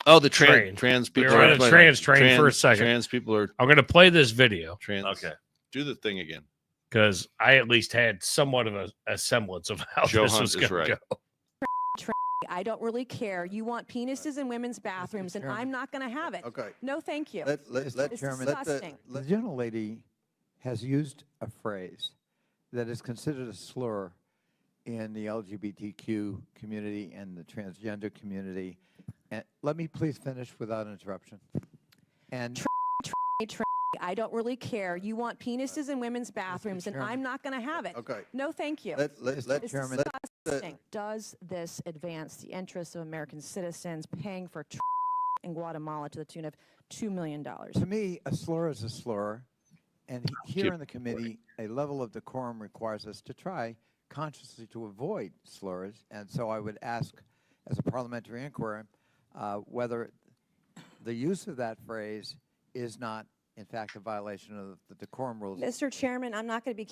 Oh, the train. Trans people. We were on the trans train for a second. Trans people are. I'm going to play this video. Okay. Do the thing again. Because I at least had somewhat of a semblance of how Joe this Hunt was is going to go. I don't really care. You want penises in women's bathrooms, and I'm not going to have it. Okay. No, thank you. Let Chairman, disgusting. the gentlelady has used a phrase that is considered a slur in the LGBTQ community and the transgender community. And let me please finish without interruption. And I don't really care. You want penises in women's bathrooms, and I'm not going to have it. Okay. No, thank you. Let Chairman. Does this advance the interests of American citizens paying for in Guatemala to the tune of $2 million? To me, a slur is a slur. And here in the committee, a level of decorum requires us to try consciously to avoid slurs. And so I would ask, as a parliamentary inquiry, whether the use of that phrase is not, in fact, a violation of the decorum rules. Mr. Chairman, I'm not going to be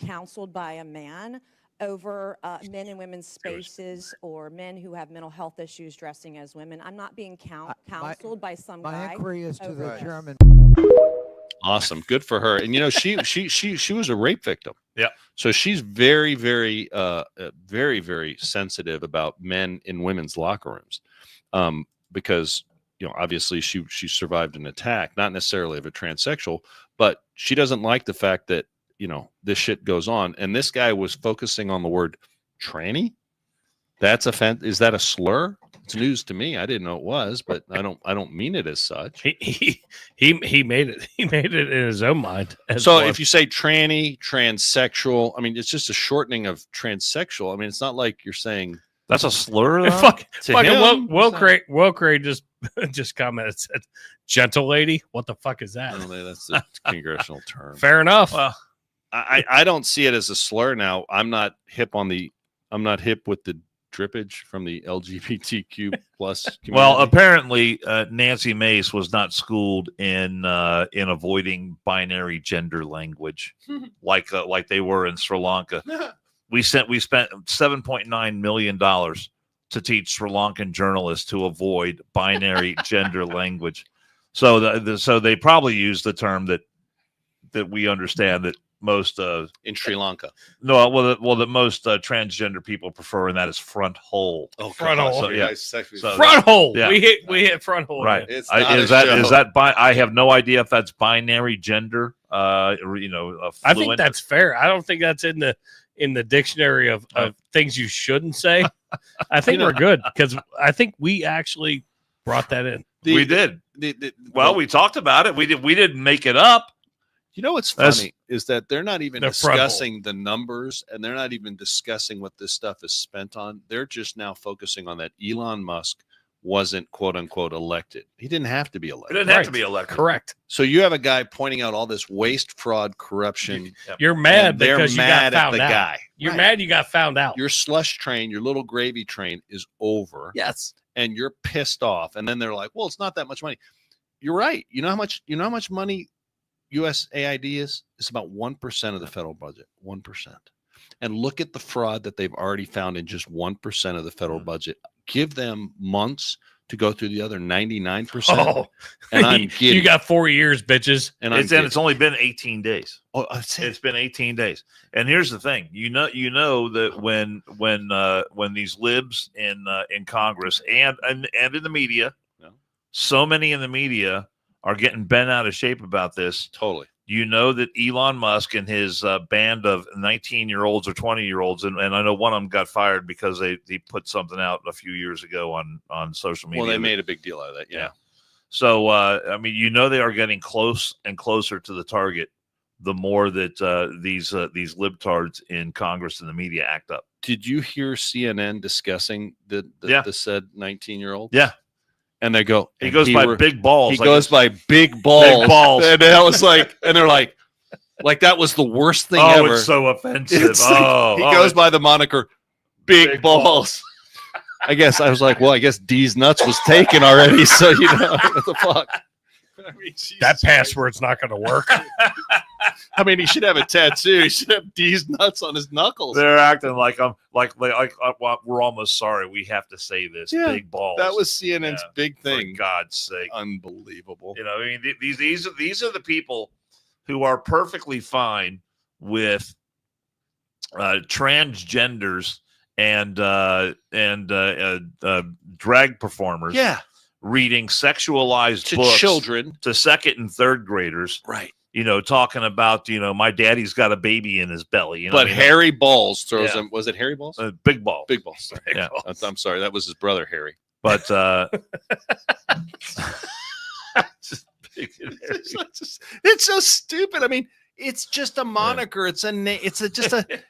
counseled by a man over men and women's spaces or men who have mental health issues dressing as women. I'm not being counseled by some guy. My inquiry is to the chairman. Awesome. Good for her. And, she was a rape victim. Yeah. So she's very, very, very, very sensitive about men in women's locker rooms because, obviously she survived an attack, not necessarily of a transsexual, but she doesn't like the fact that, this shit goes on. And this guy was focusing on the word tranny. That's is that a slur? It's news to me. I didn't know it was, but I don't mean it as such. He made it. He made it in his own mind. So if you say tranny, transsexual, I mean, it's just a shortening of transsexual. I mean, it's not like you're saying that's a slur. Will Cray just commented, said, "Gentle lady." What the fuck is that? That's the congressional term. Fair enough. Well, I don't see it as a slur now. I'm not hip with the drippage from the LGBTQ plus community. Well, apparently Nancy Mace was not schooled in avoiding binary gender language like they were in Sri Lanka. We spent $7.9 million to teach Sri Lankan journalists to avoid binary gender language. So so they probably use the term that we understand that most in Sri Lanka. No, that most transgender people prefer, and that is front hole. Oh, front hole. So, yeah. Front hole. Yeah. We hit front hole. Right. Is that I have no idea if that's binary gender. I think that's fair. I don't think that's in the dictionary of things you shouldn't say. I think we're good because I think we actually brought that in. We did. We talked about it. We didn't make it up. What's funny is that they're not even discussing the numbers, and they're not even discussing what this stuff is spent on. They're just now focusing on that Elon Musk wasn't quote unquote elected. He didn't have to be elected. It didn't have to be elected. Correct. So you have a guy pointing out all this waste, fraud, corruption. You're mad because you got found out. Guy. You're mad you got found out. Your slush train, your little gravy train is over. Yes. And you're pissed off. And then they're like, well, it's not that much money. You're right. You know how much money USAID is? It's about 1% of the federal budget. 1%. And look at the fraud that they've already found in just 1% of the federal budget. Give them months to go through the other 99%. Oh, and I'm kidding. You got 4 years, bitches. And it's only been 18 days. Oh, it's been 18 days. And here's the thing. You know that when these libs in Congress and in the media, so many in the media are getting bent out of shape about this. Totally. you know that Elon Musk and his band of 19-year-olds or 20-year-olds, and I know one of them got fired because they put something out a few years ago on social media. Well, they made a big deal out of that. Yeah. So, I mean, you know, they are getting close and closer to the target the more that these libtards in Congress and the media act up. Did you hear CNN discussing the said 19-year-old? Yeah. And they go, he goes by big balls. He goes by big balls. Big balls. And that was like, and they're like that was the worst thing ever. Oh, it's so offensive. He goes by the moniker big balls. I guess I was like, well, I guess D's nuts was taken already. So, you know, what the fuck? I mean, that password's not going to work. I mean, he should have a tattoo. He should have D's nuts on his knuckles. They're acting like we're almost sorry. We have to say this. Yeah, big balls. That was CNN's big thing. For God's sake, unbelievable. You know, I mean, these are the people who are perfectly fine with transgenders and drag performers. Yeah. Reading sexualized to books children, to second and third graders, right? You know, talking about, you know, my daddy's got a baby in his belly. You know, but Harry Balls throws him. Was it Harry Balls? Big Balls. Big Balls. Sorry. Yeah. I'm sorry. That was his brother, Harry. But it's so stupid. I mean, it's just a moniker. It's a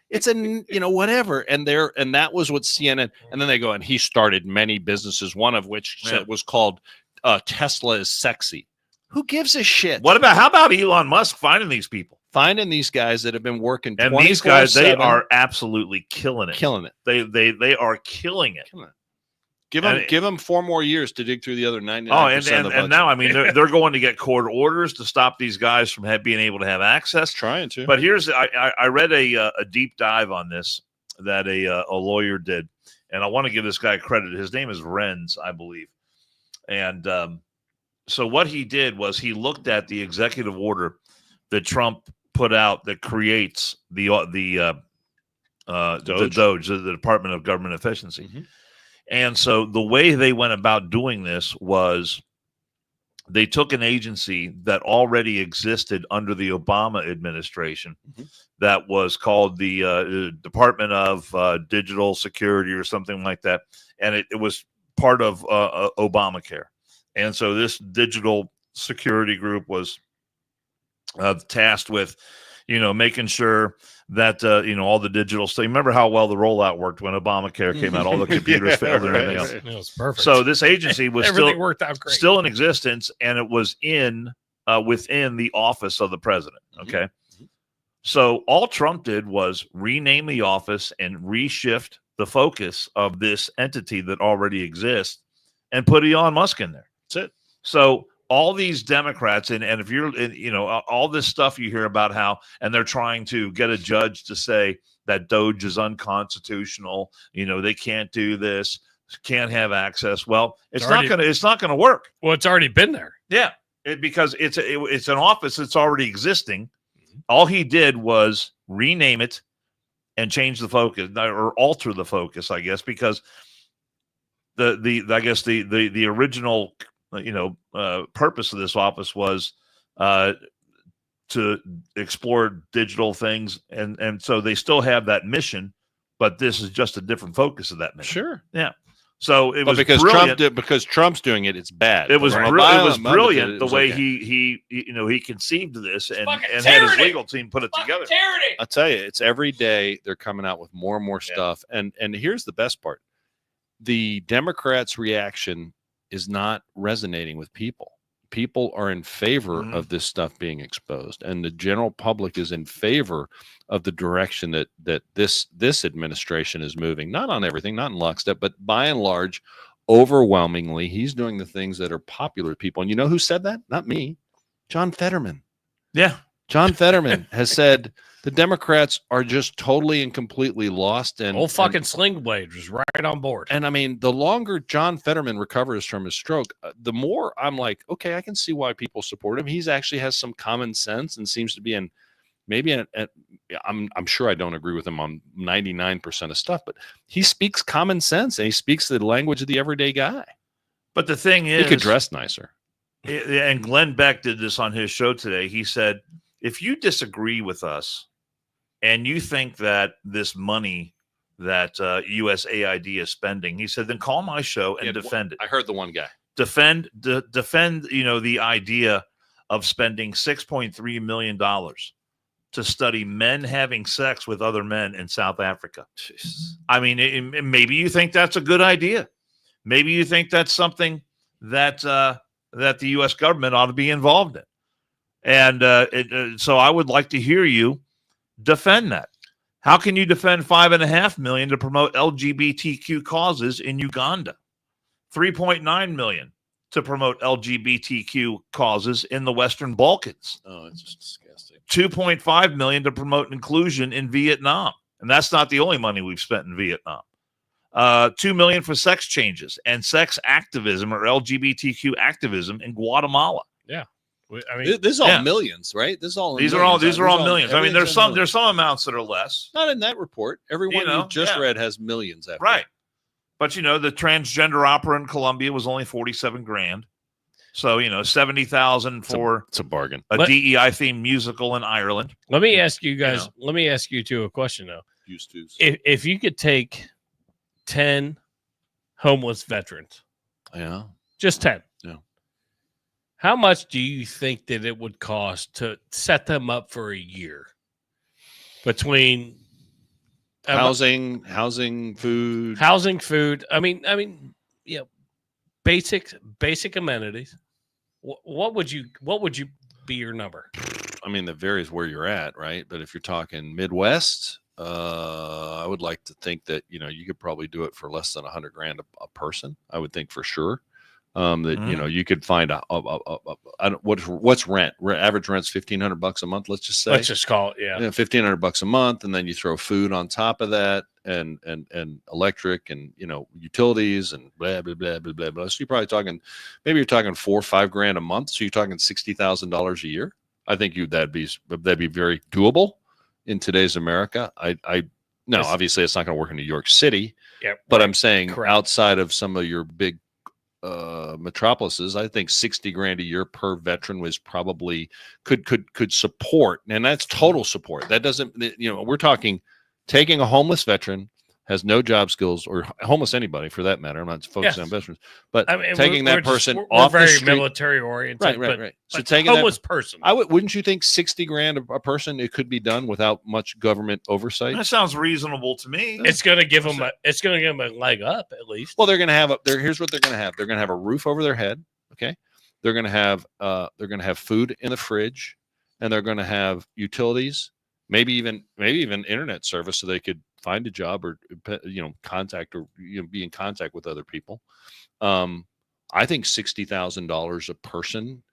you know, whatever. And that was what CNN. And then they go, and he started many businesses, one of which was called Tesla is Sexy. Who gives a shit? How about Elon Musk finding these people? Finding these guys that have been working, and these guys, they are absolutely killing it. They are killing it. Give them 4 more years to dig through the other 99%. Oh, and now, I mean, they're going to get court orders to stop these guys from being able to have access. Trying to. But I read a deep dive on this that a lawyer did, and I want to give this guy credit. His name is Renz, I believe. And so what he did was he looked at the executive order that Trump put out that creates the DOGE, the Department of Government Efficiency. Mm-hmm. And so the way they went about doing this was they took an agency that already existed under the Obama administration that was called the Department of Digital Security or something like that. And it was part of Obamacare. And so this digital security group was tasked with, you know, making sure that, you know, all the digital stuff. Remember how well the rollout worked when Obamacare came out, all the computers failed and everything else. It was perfect. So this agency was worked out great. Still in existence, and it was within the office of the president. Okay. Mm-hmm. So all Trump did was rename the office and reshift the focus of this entity that already exists and put Elon Musk in there. That's it. So all these Democrats, and if you're, you know, all this stuff you hear about how, and they're trying to get a judge to say that DOGE is unconstitutional, you know, they can't do this, can't have access. Well, it's not gonna work. Well, it's already been there. Yeah, because it's an office that's already existing. Mm-hmm. All he did was rename it and change the focus or alter the focus, I guess, because the original, you know, purpose of this office was to explore digital things, and so they still have that mission, but this is just a different focus of that mission. Sure, yeah. So it was because brilliant. because Trump's doing it, it's bad. It was brilliant the way okay. he you know, he conceived this and had his legal team put it together. Tyranny. I'll tell you, it's every day they're coming out with more and more stuff, and here's the best part: the Democrats' reaction is not resonating with people. People are in favor of this stuff being exposed, and the general public is in favor of the direction that this administration is moving. Not on everything, not in lockstep, but by and large, overwhelmingly, he's doing the things that are popular to people. And you know who said that? Not me. John Fetterman. Yeah. John Fetterman has said the Democrats are just totally and completely lost. And old fucking Sling Blade was right on board. And I mean, the longer John Fetterman recovers from his stroke, the more I'm like, okay, I can see why people support him. He's actually has some common sense and seems to be I'm sure I don't agree with him on 99% of stuff, but he speaks common sense and he speaks the language of the everyday guy. But the thing is, he could dress nicer. And Glenn Beck did this on his show today. He said, if you disagree with us and you think that this money that USAID is spending, he said, then call my show and defend it. I heard the one guy. Defend, the idea of spending $6.3 million to study men having sex with other men in South Africa. Jeez. I mean, maybe you think that's a good idea. Maybe you think that's something that the U.S. government ought to be involved in. And so I would like to hear you defend that. How can you defend $5.5 million to promote LGBTQ causes in Uganda? $3.9 million to promote LGBTQ causes in the Western Balkans. Oh, it's just disgusting. $2.5 million to promote inclusion in Vietnam. And that's not the only money we've spent in Vietnam. $2 million for sex changes and sex activism or LGBTQ activism in Guatemala. Yeah. I mean, this is all millions, right? These are all millions. I mean, there's some amounts that are less. Not in that report. Everyone you just read has millions. Right. But the transgender opera in Colombia was only $47,000. So 70,000 for it's a bargain. A DEI themed musical in Ireland. Let me ask you guys. Let me ask you two a question though. If you could take 10 homeless veterans, just 10. How much do you think that it would cost to set them up for a year between housing, food? I mean, basic amenities. What would you be your number? I mean, that varies where you're at, right? But if you're talking Midwest, I would like to think that you could probably do it for less than $100,000 a person. I would think for sure. You could find what's rent? Average rent's $1,500 a month. Let's just say. Let's just call it, $1,500 a month, and then you throw food on top of that, and electric, and utilities, and blah blah blah blah blah blah. So you're probably talking, maybe you're talking $4 or $5 a month. So you're talking $60,000 a year. I think that'd be very doable in today's America. Obviously it's not going to work in New York City. Yeah, but I'm saying correct. Outside of some of your big metropolises, I think $60,000 a year per veteran was probably could support, and that's total support. That doesn't, we're talking taking a homeless veteran, has no job skills, or homeless anybody for that matter. I'm not focusing on veterans, but taking that person off the street, military oriented, right. So but taking homeless person, wouldn't you think $60,000 a person? It could be done without much government oversight. That sounds reasonable to me. It's going to give them a leg up at least. Well, they're going to have here's what they're going to have. They're going to have a roof over their head. Okay, they're going to have food in the fridge, and they're going to have utilities, maybe even internet service, so they could find a job or contact or be in contact with other people. I think $60,000 a person,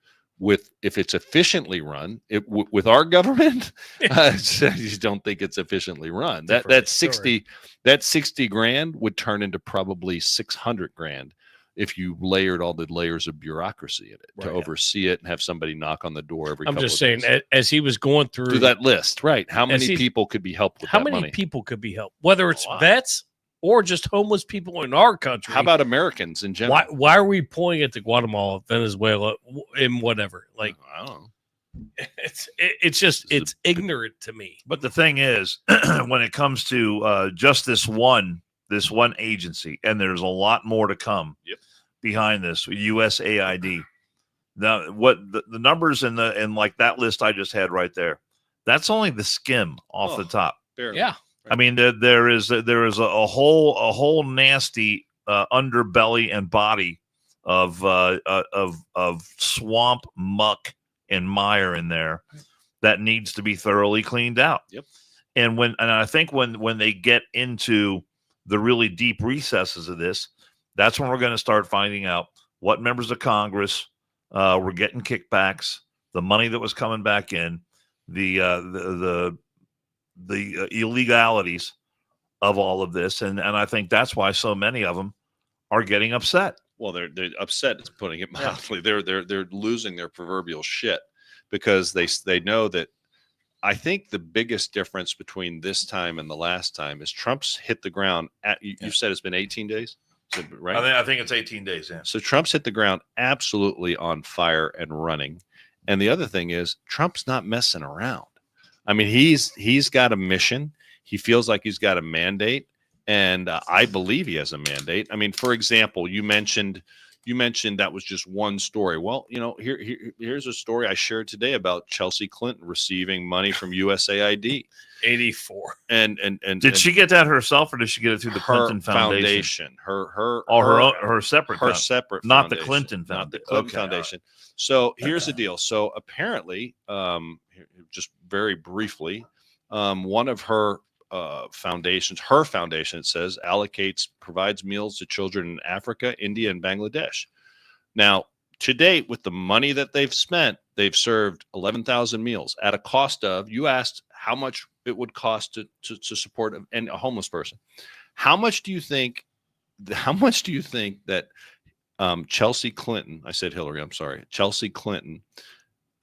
if it's efficiently run, with our government, I just don't think it's efficiently run. That $60,000 would turn into probably $600,000 if you layered all the layers of bureaucracy in it to oversee it and have somebody knock on the door every. I'm couple just of saying, days. as he was going through that list, right? How many people could be helped with how that many money? people could be helped, whether it's vets or just homeless people in our country? How about Americans in general? Why are we pointing at Guatemala, Venezuela, and whatever? Like, I don't know. It's ignorant to me. But the thing is, when it comes to just this one agency, and there's a lot more to come. Yep. Behind this USAID. Now, what the numbers in like that list I just had right there, that's only the skim off the top. Barely. Yeah. I mean, there is a whole nasty underbelly and body of swamp, muck, and mire in there that needs to be thoroughly cleaned out. Yep. And I think when they get into the really deep recesses of this, that's when we're going to start finding out what members of Congress were getting kickbacks, the money that was coming back in, the illegalities of all of this, and I think that's why so many of them are getting upset. Well, they're upset. It's putting it mildly. Yeah. They're losing their proverbial shit because they know that. I think the biggest difference between this time and the last time is Trump's hit the ground at. You said it's been 18 days. Right? I think it's 18 days. Yeah. So Trump's hit the ground absolutely on fire and running, And the other thing is Trump's not messing around. I mean, he's got a mission. He feels like he's got a mandate, and I believe he has a mandate. I mean, for example, you mentioned that was just one story. Well, here's a story I shared today about Chelsea Clinton receiving money from USAID. 84. And did she get that herself, or did she get it through the Clinton Foundation? Her separate, not the Clinton Foundation. Not the Clinton Foundation. So here's the deal. So apparently, just very briefly, one of her foundations, it says, provides meals to children in Africa, India, and Bangladesh. Now, to date, with the money that they've spent, they've served 11,000 meals at a cost of, you asked how much it would cost to support a homeless person. How much do you think that Chelsea Clinton, I said Hillary, I'm sorry, Chelsea Clinton,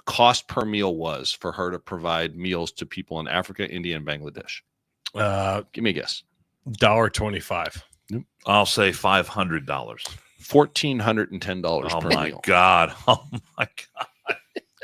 cost per meal was for her to provide meals to people in Africa, India, and Bangladesh? Give me a guess. $1.25. Nope. I'll say $500. $1,410 per meal. Oh my God.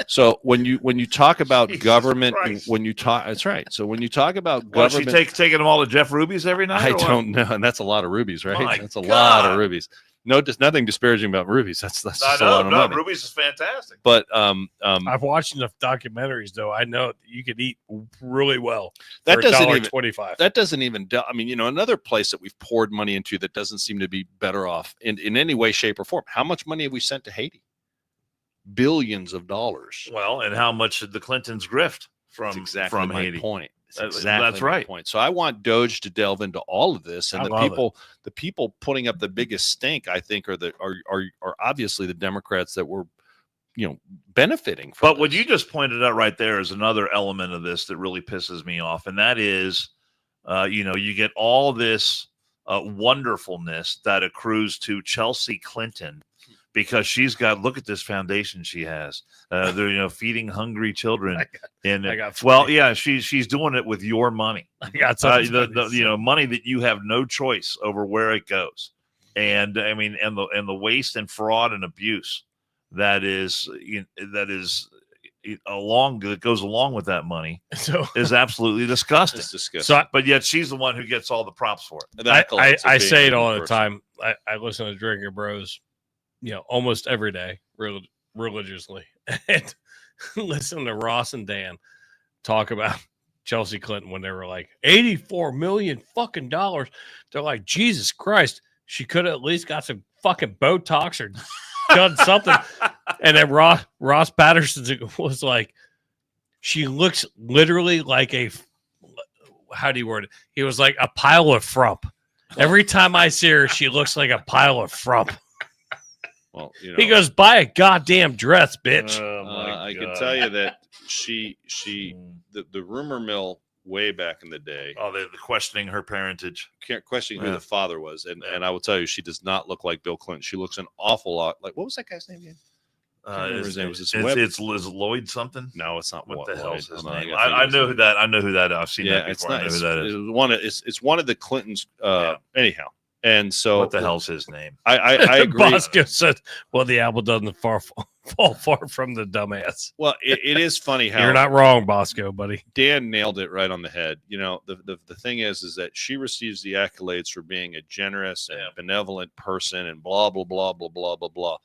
So when you talk about government, that's right. So when you talk about government, she taking them all to Jeff Ruby's every night? I don't know, and that's a lot of rubies, right? That's a lot of rubies. No, just nothing disparaging about rubies. That's just a lot of money. Ruby's is fantastic. But I've watched enough documentaries, though. I know you could eat really well. That doesn't even $1.25. That doesn't even. I mean, another place that we've poured money into that doesn't seem to be better off in any way, shape, or form. How much money have we sent to Haiti? Billions of dollars. Well, and how much did the Clintons grift from Haiti? Point. That's right. Point. So I want Doge to delve into all of this, and the people putting up the biggest stink, I think, are obviously the Democrats that were, benefiting from. But what you just pointed out right there is another element of this that really pisses me off, and that is, you get all this wonderfulness that accrues to Chelsea Clinton. Because she's got, look at this foundation she has. They're feeding hungry children. She's doing it with your money. I got something. Money that you have no choice over where it goes, and I mean, and the waste and fraud and abuse that goes along with that money is absolutely disgusting. It's disgusting. So, but yet she's the one who gets all the props for it. I say it all the time. I listen to Drinking Bros, almost every day, religiously, and listen to Ross and Dan talk about Chelsea Clinton when they were like $84 million fucking dollars. They're like, Jesus Christ, she could have at least got some fucking Botox or done something. And then Ross Patterson was like, she looks literally like how do you word it? He was like a pile of frump. Every time I see her, she looks like a pile of frump. Well, he goes, buy a goddamn dress, bitch. I can tell you that the rumor mill way back in the day. Oh, they're questioning her parentage. Questioning who the father was. And I will tell you, she does not look like Bill Clinton. She looks an awful lot like, what was that guy's name again? It's Liz Lloyd something. No, it's not. What the hell's his name? I know who that. I know who that. I've seen that before. It's not. I know who that is. It's one of the Clintons. Anyhow, and so what the hell's his name? I agree. Bosco said, "Well, the apple doesn't fall far from the dumbass." Well, it is funny how you're not wrong, Bosco, buddy. Dan nailed it right on the head. The thing is that she receives the accolades for being a generous and benevolent person, and blah blah blah blah blah blah blah.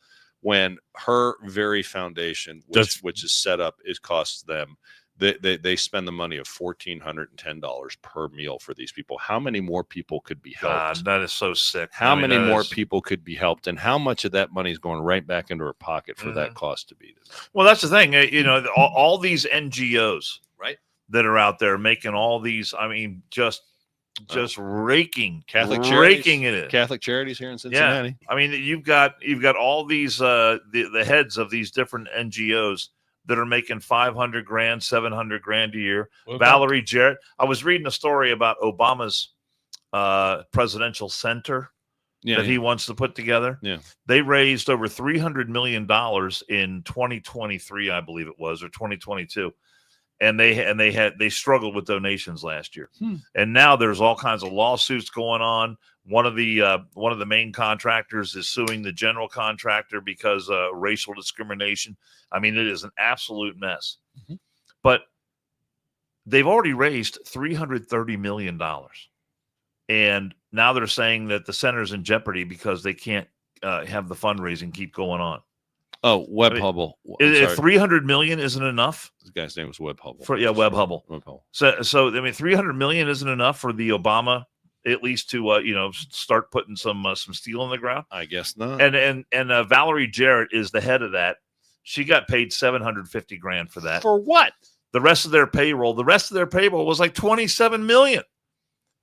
When her very foundation, which is set up, it costs them. They spend the money of $1,410 per meal for these people. How many more people could be helped? God, that is so sick. How many more people could be helped, and how much of that money is going right back into her pocket for that cost to be there? Well, that's the thing. All these NGOs, right, that are out there making all these. I mean, just raking Catholic charities here in Cincinnati. Yeah. I mean, you've got all these the heads of these different NGOs that are making $500,000, $700,000 a year. Okay. Valerie Jarrett. I was reading a story about Obama's presidential center that he wants to put together. Yeah, they raised over $300 million in 2023, I believe it was, or 2022. and they struggled with donations last year, and now there's all kinds of lawsuits going on. One of the main contractors is suing the general contractor because racial discrimination. I mean, it is an absolute mess. But they've already raised $330 million, and now they're saying that the center's in jeopardy because they can't have the fundraising keep going on. Oh, Webb Hubble. If $300 million isn't enough, this guy's name was Webb Hubble. Webb Hubble. So I mean, $300 million isn't enough for the Obama, at least to start putting some steel in the ground. I guess not. And Valerie Jarrett is the head of that. She got paid $750,000 for that. For what? The rest of their payroll was like $27 million.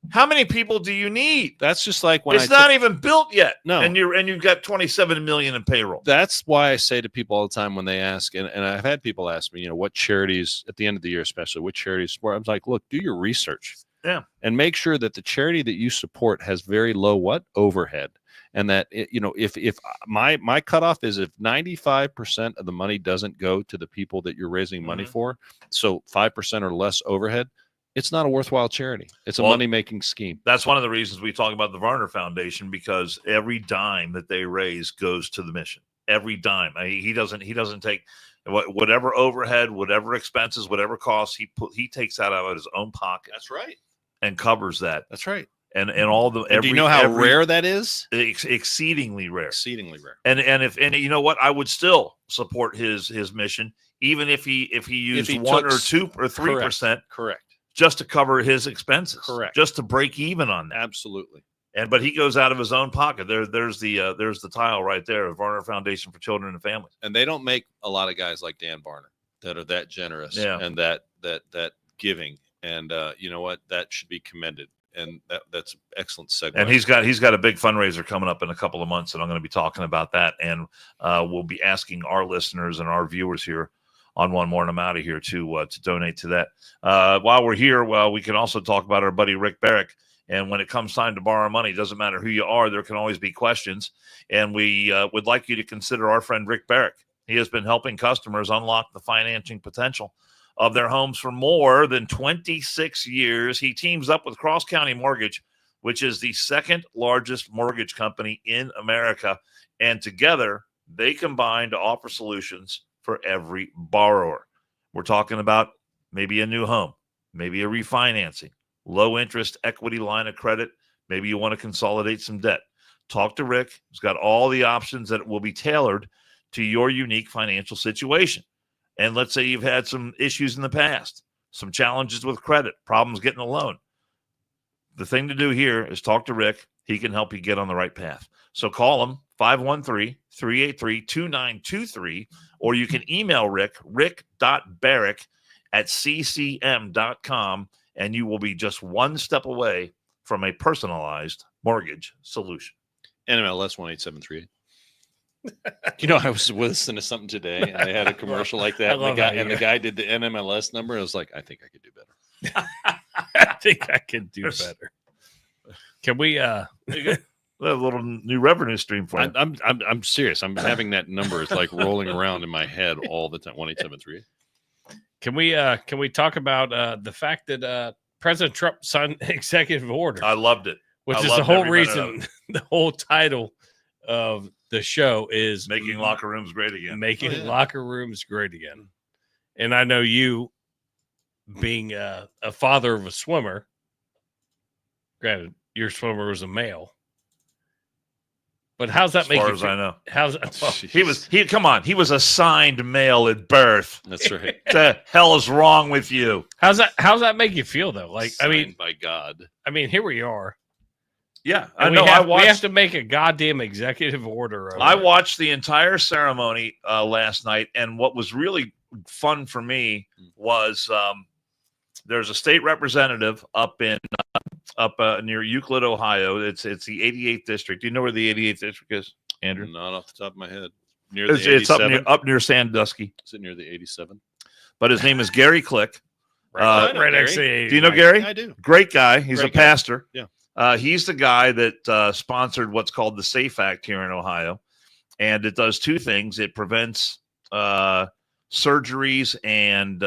How many people do you need? That's just like when it's not even built yet. No, and you've got $27 million in payroll. That's why I say to people all the time when they ask, and I've had people ask me, what charities at the end of the year, especially what charities support. I'm like, look, do your research, and make sure that the charity that you support has very low overhead, and that if my cutoff is if 95% of the money doesn't go to the people that you're raising money for, so 5% or less overhead. It's not a worthwhile charity. It's a money-making scheme. That's one of the reasons we talk about the Varner Foundation, because every dime that they raise goes to the mission. Every dime. I mean, he doesn't take whatever overhead, whatever expenses, whatever costs he takes that out of his own pocket. That's right. And covers that. That's right. And all the do you know how rare that is? Exceedingly rare. Exceedingly rare. And you know what? I would still support his mission, even if he used 1 or 2 or 3%. Correct. Just to cover his expenses. Correct. Just to break even on that. Absolutely. But he goes out of his own pocket. There's the tile right there, Varner Foundation for Children and Families. And they don't make a lot of guys like Dan Varner that are that generous and that giving. And you know what? That should be commended. And that's an excellent segue. And he's got a big fundraiser coming up in a couple of months, and I'm going to be talking about that. And we'll be asking our listeners and our viewers here on One More, and I'm out of here to donate to that. While we're here, we can also talk about our buddy Rick Barrick. And when it comes time to borrow money, it doesn't matter who you are, there can always be questions. And we would like you to consider our friend Rick Barrick. He has been helping customers unlock the financing potential of their homes for more than 26 years. He teams up with Cross County Mortgage, which is the second largest mortgage company in America. And together, they combine to offer solutions for every borrower. We're talking about maybe a new home, maybe a refinancing, low interest equity line of credit. Maybe you want to consolidate some debt. Talk to Rick. He's got all the options that will be tailored to your unique financial situation. And let's say you've had some issues in the past, some challenges with credit, problems getting a loan. The thing to do here is talk to Rick. He can help you get on the right path. So call him, 513-383-2923, or you can email Rick, rick.barrick@ccm.com, and you will be just one step away from a personalized mortgage solution. NMLS 18738. I was listening to something today, and they had a commercial like that. The guy did the NMLS number. I was like, I think I could do better. I think I could do better. Can we a little new revenue stream for you? I'm serious. I'm having that number. It's like rolling around in my head all the time. 18738. Can we talk about the fact that President Trump signed an executive order? I loved it. Which is the whole reason, the whole title of the show is Making Locker Rooms Great Again. Making Locker Rooms Great Again. And I know you, being a father of a swimmer, granted, your swimmer was a male. But how's that make you feel? As far as I know. He was assigned male at birth. That's right. What the hell is wrong with you? How's that make you feel though? Like, Signed by God. I mean, here we are. Yeah, I know. We have to make a goddamn executive order. I watched the entire ceremony last night, and what was really fun for me was there's a state representative up near Euclid, Ohio. It's the 88th district. Do you know where the 88th district is, Andrew? Not off the top of my head. It's up near Sandusky. Is it near the 87? But his name is Gary Click. Right next to the do you know Gary? I do. Great guy. He's a pastor. Yeah. He's the guy that sponsored what's called the SAFE Act here in Ohio. And it does two things. It prevents surgeries and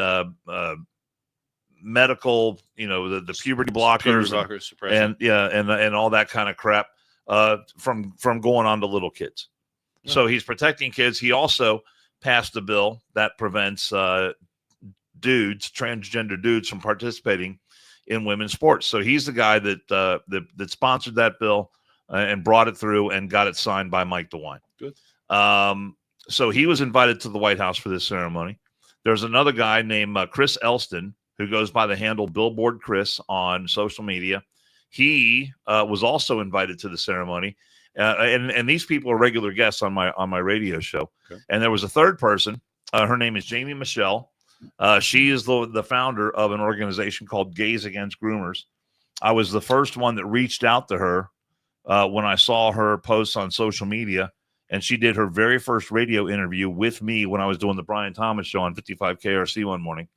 medical, the puberty blockers, and all that kind of crap from going on to little kids. Yeah. So he's protecting kids. He also passed a bill that prevents transgender dudes from participating in women's sports. So he's the guy that sponsored that bill and brought it through and got it signed by Mike DeWine. Good. So he was invited to the White House for this ceremony. There's another guy named Chris Elston who goes by the handle Billboard Chris on social media. He was also invited to the ceremony. And these people are regular guests on my radio show. Okay. And there was a third person. Her name is Jamie Michelle. She is the founder of an organization called Gays Against Groomers. I was the first one that reached out to her when I saw her posts on social media, and she did her very first radio interview with me when I was doing the Brian Thomas show on 55 KRC one morning.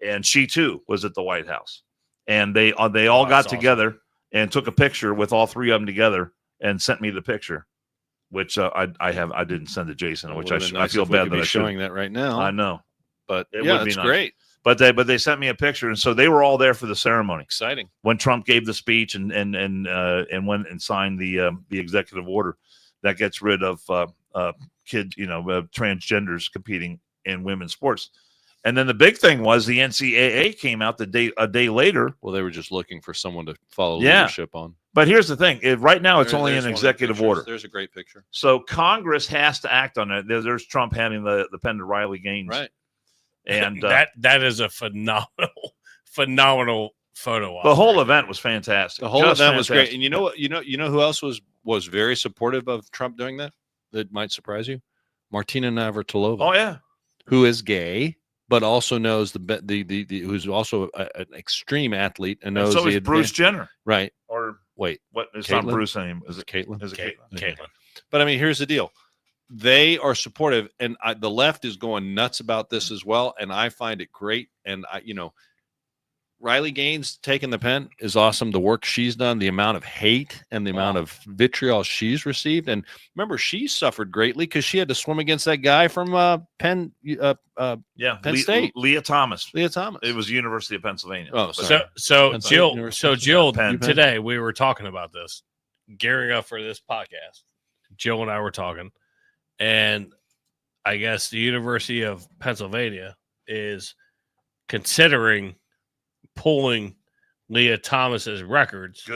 And she too was at the White House, and they all got together and took a picture with all three of them together and sent me the picture, which I didn't send to Jason, which I feel bad that I'm showing that right now. I know. But it would be nice. Great. But they sent me a picture, and so they were all there for the ceremony. Exciting. When Trump gave the speech and went and signed the executive order that gets rid of kids, transgenders competing in women's sports. And then the big thing was the NCAA came out a day later. Well, they were just looking for someone to follow leadership on. But here's the thing: right now, it's only an executive order. There's a great picture. So Congress has to act on it. There's Trump handing the pen to Riley Gaines, right? And that is a phenomenal photo. The whole event was fantastic. The whole event was great. And you know what? You know who else was very supportive of Trump doing that? That might surprise you. Martina Navratilova. Oh yeah, who is gay, but also knows the who's also an extreme athlete and knows. And so is Bruce Jenner, right? Or wait, what? It's not Bruce name. Is it Caitlyn? Is it Caitlyn? But I mean, here's the deal. They are supportive, and the left is going nuts about this as well, and I find it great. And Riley Gaines taking the pen is awesome. The work she's done, the amount of hate and the amount of vitriol she's received, and remember, she suffered greatly because she had to swim against that guy from Penn State, Leah Thomas. It was University of Pennsylvania. Oh, sorry. So Jill, today we were talking about this, gearing up for this podcast. Jill and I were talking. And I guess the University of Pennsylvania is considering pulling Leah Thomas's records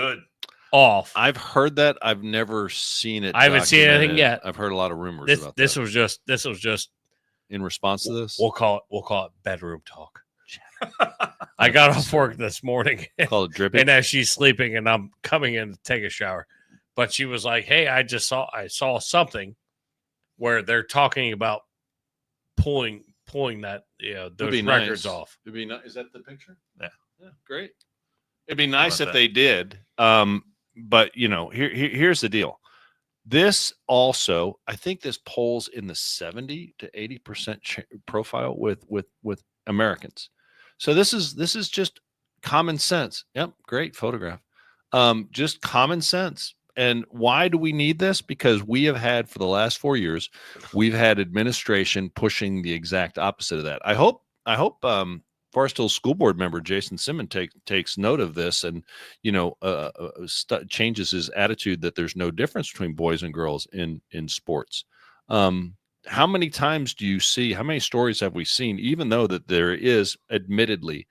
off. I've heard that. I've never seen it. I haven't seen anything yet. I've heard a lot of rumors about this. This was just in response to this. We'll call it bedroom talk. I got off work this morning. Call it dripping. And as she's sleeping, and I'm coming in to take a shower, but she was like, "Hey, I saw something where they're talking about pulling that those records off." It'd be nice. Is that the picture? Yeah, great. It'd be nice if they did. But here's the deal. This also, I think, this polls in the 70 to 80% profile with Americans. So this is just common sense. Yep, great photograph. Just common sense. And why do we need this? Because we have had, for the last 4 years, we've had administration pushing the exact opposite of that. I hope Forest Hills School Board member Jason Simmons takes note of this and, changes his attitude that there's no difference between boys and girls in sports. How many times do you see, how many stories have we seen, even though that there is admittedly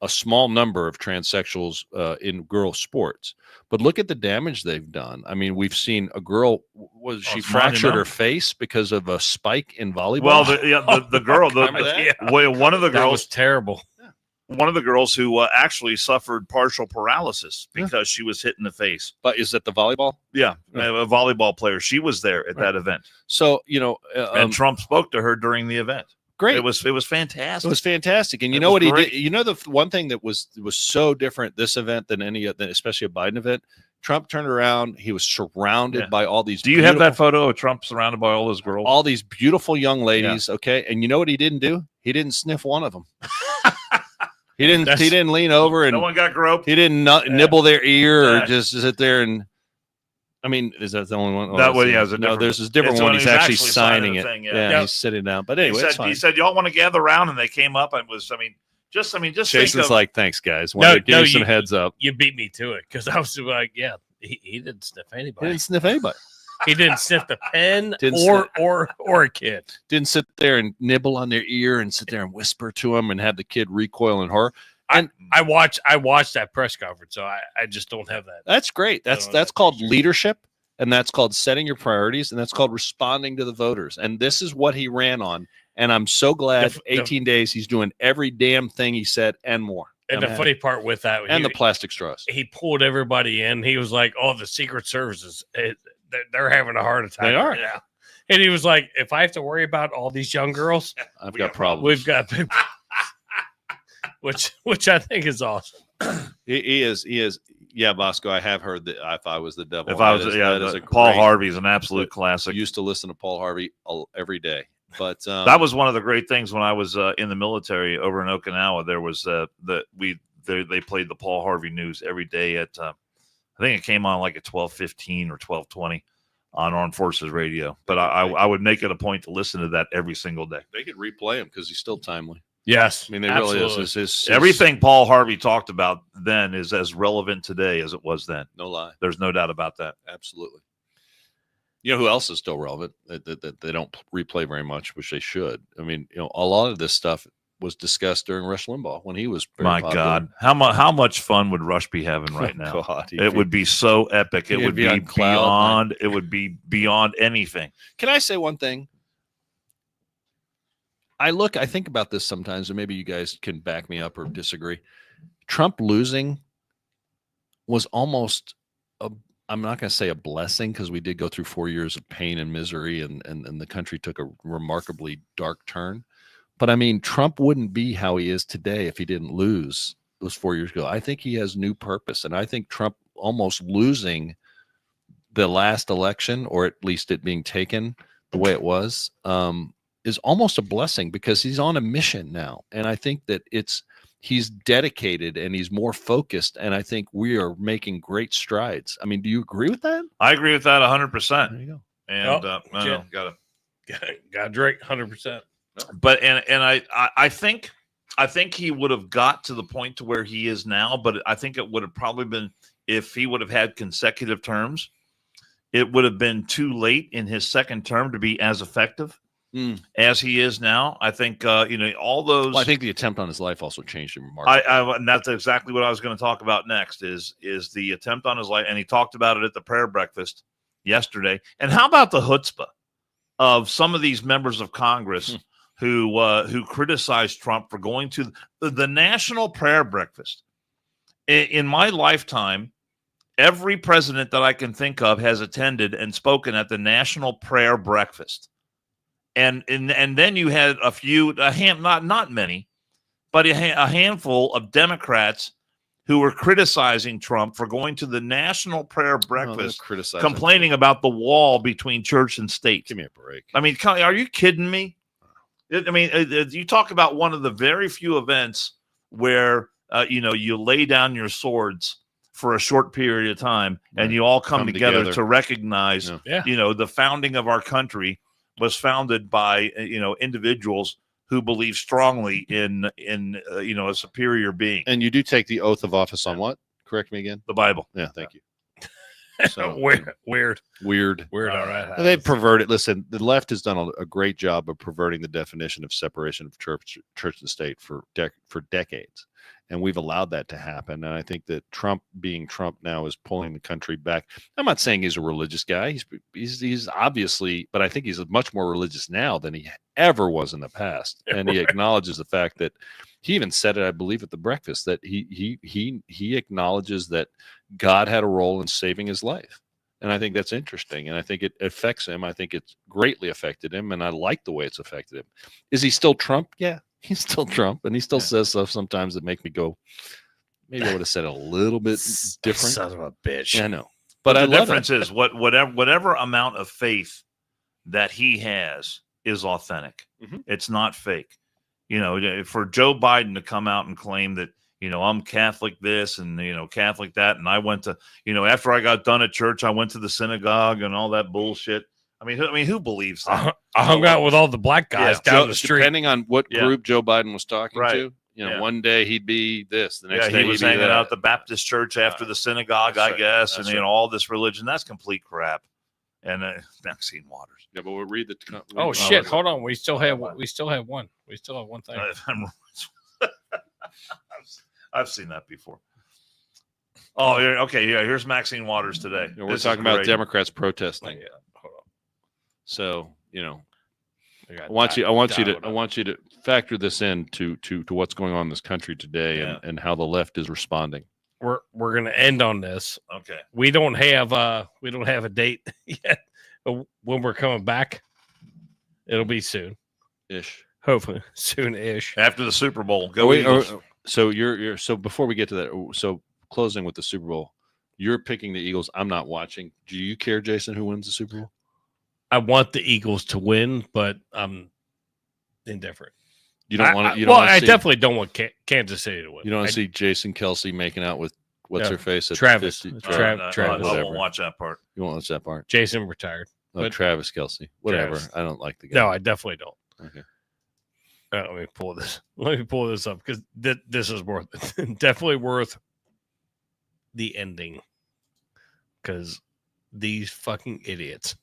a small number of transsexuals in girl sports, but look at the damage they've done. I mean, we've seen a girl, she fractured her face because of a spike in volleyball. Well, the girl, one of the girls, that was terrible. One of the girls who actually suffered partial paralysis because she was hit in the face. But is that the volleyball? Yeah, a volleyball player. She was there at that event. So, and Trump spoke to her during the event. Great. It was fantastic. It was fantastic. And you know what he did? The one thing that was so different this event than especially a Biden event, Trump turned around. He was surrounded by all these. Do you have that photo of Trump surrounded by all those girls? All these beautiful young ladies. Yeah. Okay. And you know what he didn't do? He didn't sniff one of them. He didn't lean over and no one got groped. He didn't nibble their ear or just sit there and. I mean, is that the only one? That way, yeah. There's this different one. He's actually signing it. Thing, he's sitting down. But anyway, he said, y'all want to gather around, and they came up. And Just Jason's think like, thanks, guys. Wanted to give you some heads up. You beat me to it because I was like, yeah, he didn't sniff anybody. He didn't sniff anybody. He didn't sniff the pen or a kid. Didn't sit there and nibble on their ear and sit there and whisper to him and have the kid recoil in horror. And I watched that press conference, so I just don't have that. That's great. That's called leadership, and that's called setting your priorities, and that's called responding to the voters. And this is what he ran on. And I'm so glad 18 days he's doing every damn thing he said and more. And the funny part with that, and the plastic straws. He pulled everybody in. He was like, "Oh, the Secret Services, they're having a heart attack." They are. Right now. And he was like, "If I have to worry about all these young girls, I've got problems. We've got big." Which I think is awesome. He is. Yeah, Bosco, I have heard that If I Was the Devil. Paul Harvey's an absolute classic. I used to listen to Paul Harvey every day. But that was one of the great things when I was in the military over in Okinawa. There was they played the Paul Harvey news every day at I think it came on like at 12:15 or 12:20 on Armed Forces Radio. But I would make it a point to listen to that every single day. They could replay him because he's still timely. Yes, I mean, they really is. Everything Paul Harvey talked about then is as relevant today as it was then. No lie. There's no doubt about that. Absolutely. You know who else is still relevant that they don't replay very much, which they should. I mean, a lot of this stuff was discussed during Rush Limbaugh when he was very popular. God, how much fun would Rush be having right now? God, it would be so epic. It would be beyond. It would be beyond anything. Can I say one thing? I think about this sometimes, and maybe you guys can back me up or disagree. Trump losing was almost I'm not going to say a blessing, because we did go through 4 years of pain and misery, and the country took a remarkably dark turn. But I mean, Trump wouldn't be how he is today if he didn't lose those 4 years ago. I think he has new purpose, and I think Trump almost losing the last election, or at least it being taken the way it was, is almost a blessing, because he's on a mission now. And I think that he's dedicated and he's more focused. And I think we are making great strides. I mean, do you agree with that? I agree with that 100%. There you go. And got Drake 100%. But I think he would have got to the point to where he is now, but I think it would have probably been, if he would have had consecutive terms, it would have been too late in his second term to be as effective as he is now. I think all those. Well, I think the attempt on his life also changed him remarkably. And that's exactly what I was going to talk about next. Is the attempt on his life, and he talked about it at the prayer breakfast yesterday. And how about the chutzpah of some of these members of Congress who criticized Trump for going to the national prayer breakfast? In my lifetime, every president that I can think of has attended and spoken at the national prayer breakfast. And then you had not many, but a handful of Democrats who were criticizing Trump for going to the national prayer breakfast, complaining about the wall between church and state. Give me a break. I mean, are you kidding me? I mean, you talk about one of the very few events where you lay down your swords for a short period of time, and you all come together to recognize, the founding of our country was founded by individuals who believe strongly in a superior being. And you do take the oath of office on what? Correct me again. The Bible. Yeah, thank you. So weird. All right. They perverted. Listen, the left has done a great job of perverting the definition of separation of church and state for decades. And we've allowed that to happen. And I think that Trump, being Trump now, is pulling the country back. I'm not saying he's a religious guy. He's obviously, but I think he's much more religious now than he ever was in the past. And he acknowledges the fact that he even said it, I believe, at the breakfast, that he acknowledges that God had a role in saving his life. And I think that's interesting. And I think it affects him. I think it's greatly affected him. And I like the way it's affected him. Is he still Trump? Yeah. He's still Trump, and he still says stuff sometimes that make me go, maybe I would have said it a little bit different. Son of a bitch. Yeah, I know. But the difference is whatever amount of faith that he has is authentic. Mm-hmm. It's not fake. For Joe Biden to come out and claim that, I'm Catholic this and, Catholic that, and I went to, after I got done at church, I went to the synagogue and all that bullshit. I mean, who believes that? I hung out with all the black guys down the street. Depending on what group Joe Biden was talking to, one day he'd be this, the next day he was hanging out at the Baptist church after the synagogue, I guess, and all this religion. That's complete crap. And Maxine Waters. Yeah, but we'll read the. Oh shit! Hold on, we still have one. We still have one thing. I've seen that before. Oh, okay. Yeah, here's Maxine Waters today. We're talking about Democrats protesting. Yeah, hold on. So I want you to factor this in to what's going on in this country today and how the left is responding. We're gonna end on this. Okay. We don't have a date yet. But when we're coming back, it'll be soon. Ish. Hopefully soon-ish. After the Super Bowl. Go Eagles. So before we get to that, so closing with the Super Bowl, you're picking the Eagles. I'm not watching. Do you care, Jason, who wins the Super Bowl? I want the Eagles to win, but I'm indifferent. You don't want to. I definitely don't want Kansas City to win. You don't want to see Jason Kelsey making out with what's her face? At Travis. 50, Travis. I won't watch that part. You won't watch that part. Jason retired. Travis Kelsey. Whatever. Travis. I don't like the guy. No, I definitely don't. Okay. Let me pull this up because this is definitely worth the ending because these fucking idiots.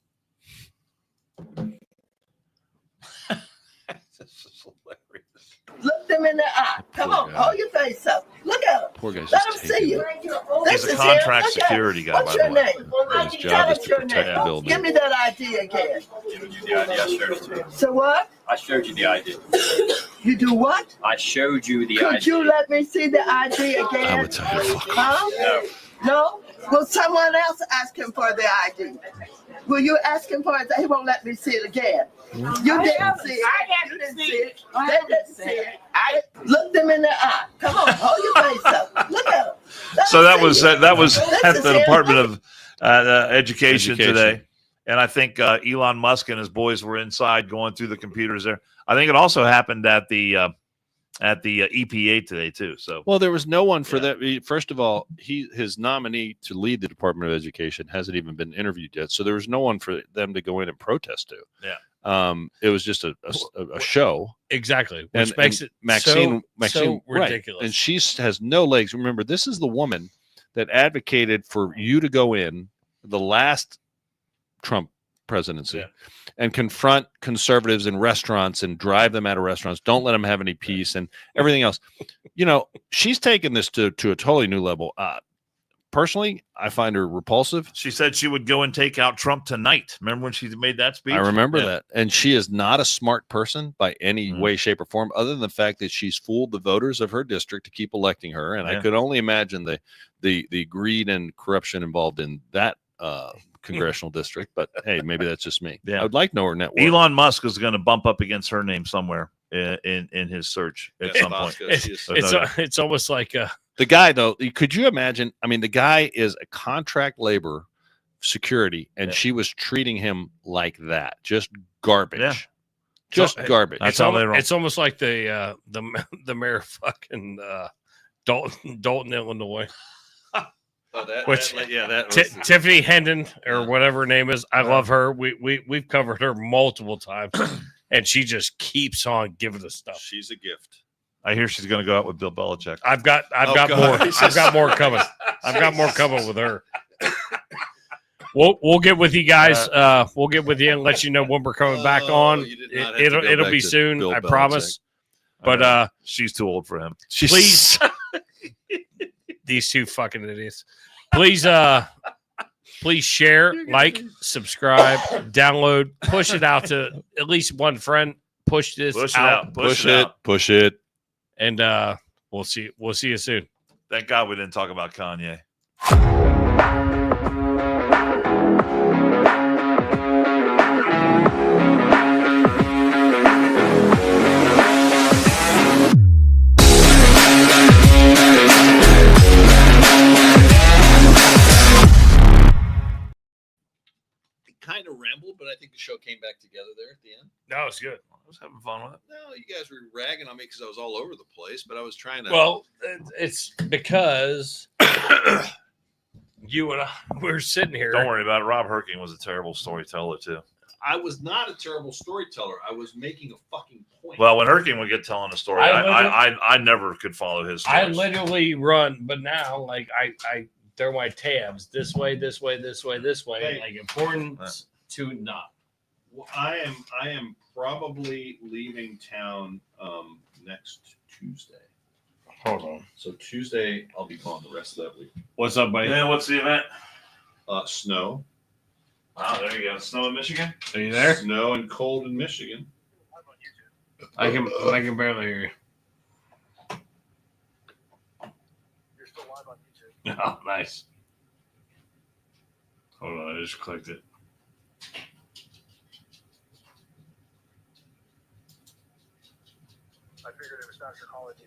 This is hilarious. Look them in the eye. Come on, hold your face up. Look at him. Poor guy's Let just him see you. He's a contract security guy, What's by your the way. name? His job is to Tell us protect your the name. building. Give me that ID again. I showed it to you. So what? I showed you the ID. You do what? I showed you the Could ID. you let me see the ID again? I would tell you fuck off. Huh? No? Will someone else ask him for the ID? Will you ask him for it? He won't let me see it again. You didn't see it. I didn't see it. They didn't see it. I looked them in the eye. Come on, hold your face up. Look at them. So that was at the Department of Education today, and I think Elon Musk and his boys were inside going through the computers there. I think it also happened at the EPA today too. So there was no one for that. First of all, his nominee to lead the Department of Education hasn't even been interviewed yet, so there was no one for them to go in and protest to. Yeah. It was just a show. Exactly. Which makes it Maxine so right. ridiculous. And she has no legs. Remember, this is the woman that advocated for you to go in the last Trump presidency and confront conservatives in restaurants and drive them out of restaurants. Don't let them have any peace and everything else. She's taken this to a totally new level. Personally, I find her repulsive. she said she would go and take out Trump tonight. Remember when she made that speech? I remember that. And she is not a smart person by any way, shape, or form, other than the fact that she's fooled the voters of her district to keep electing her. And I could only imagine the greed and corruption involved in that congressional district. But hey, maybe that's just me. Yeah. I would like to know her net worth. Elon Musk is going to bump up against her name somewhere in his search at some point. It's almost like the guy, though. Could you imagine? I mean, the guy is a contract labor security, and she was treating him like that. Just garbage. Yeah. Just garbage. That's how they roll. It's almost like the mayor of fucking Dalton, Illinois. Tiffany Hendon or whatever her name is. I love her. We've covered her multiple times, and she just keeps on giving us stuff. She's a gift. I hear she's going to go out with Bill Belichick. I've got more. I've got more coming. I've got more coming with her. We'll get with you guys. We'll get with you and let you know when we're coming back on. It'll be soon. I promise. But she's too old for him. Please, these two fucking idiots. Please share, like, subscribe, download, push it out to at least one friend. Push this out. Push it. And we'll see you soon. Thank God we didn't talk about Kanye. Kind of rambled, but I think the show came back together there at the end. No, it's good. I was having fun with it. No, you guys were ragging on me because I was all over the place, but I was trying to. Well, it's because you and I we're sitting here. Don't worry about it. Rob Herking was a terrible storyteller too. I was not a terrible storyteller. I was making a fucking point. Well, when Hurricane would get telling a story, I never could follow his stories. I literally run, but now like I throw my tabs this way, this way, this way, this way, Hey. like important to not. Well, I am probably leaving town next Tuesday. Hold on. So Tuesday I'll be gone the rest of that week. What's up, buddy? Yeah, what's the event? Snow. Wow, there you go. Snow in Michigan. Are you there? Snow and cold in Michigan. I can barely hear you. You're still live on YouTube. Oh, nice. Hold on, I just clicked it. I figured it was Dr. College.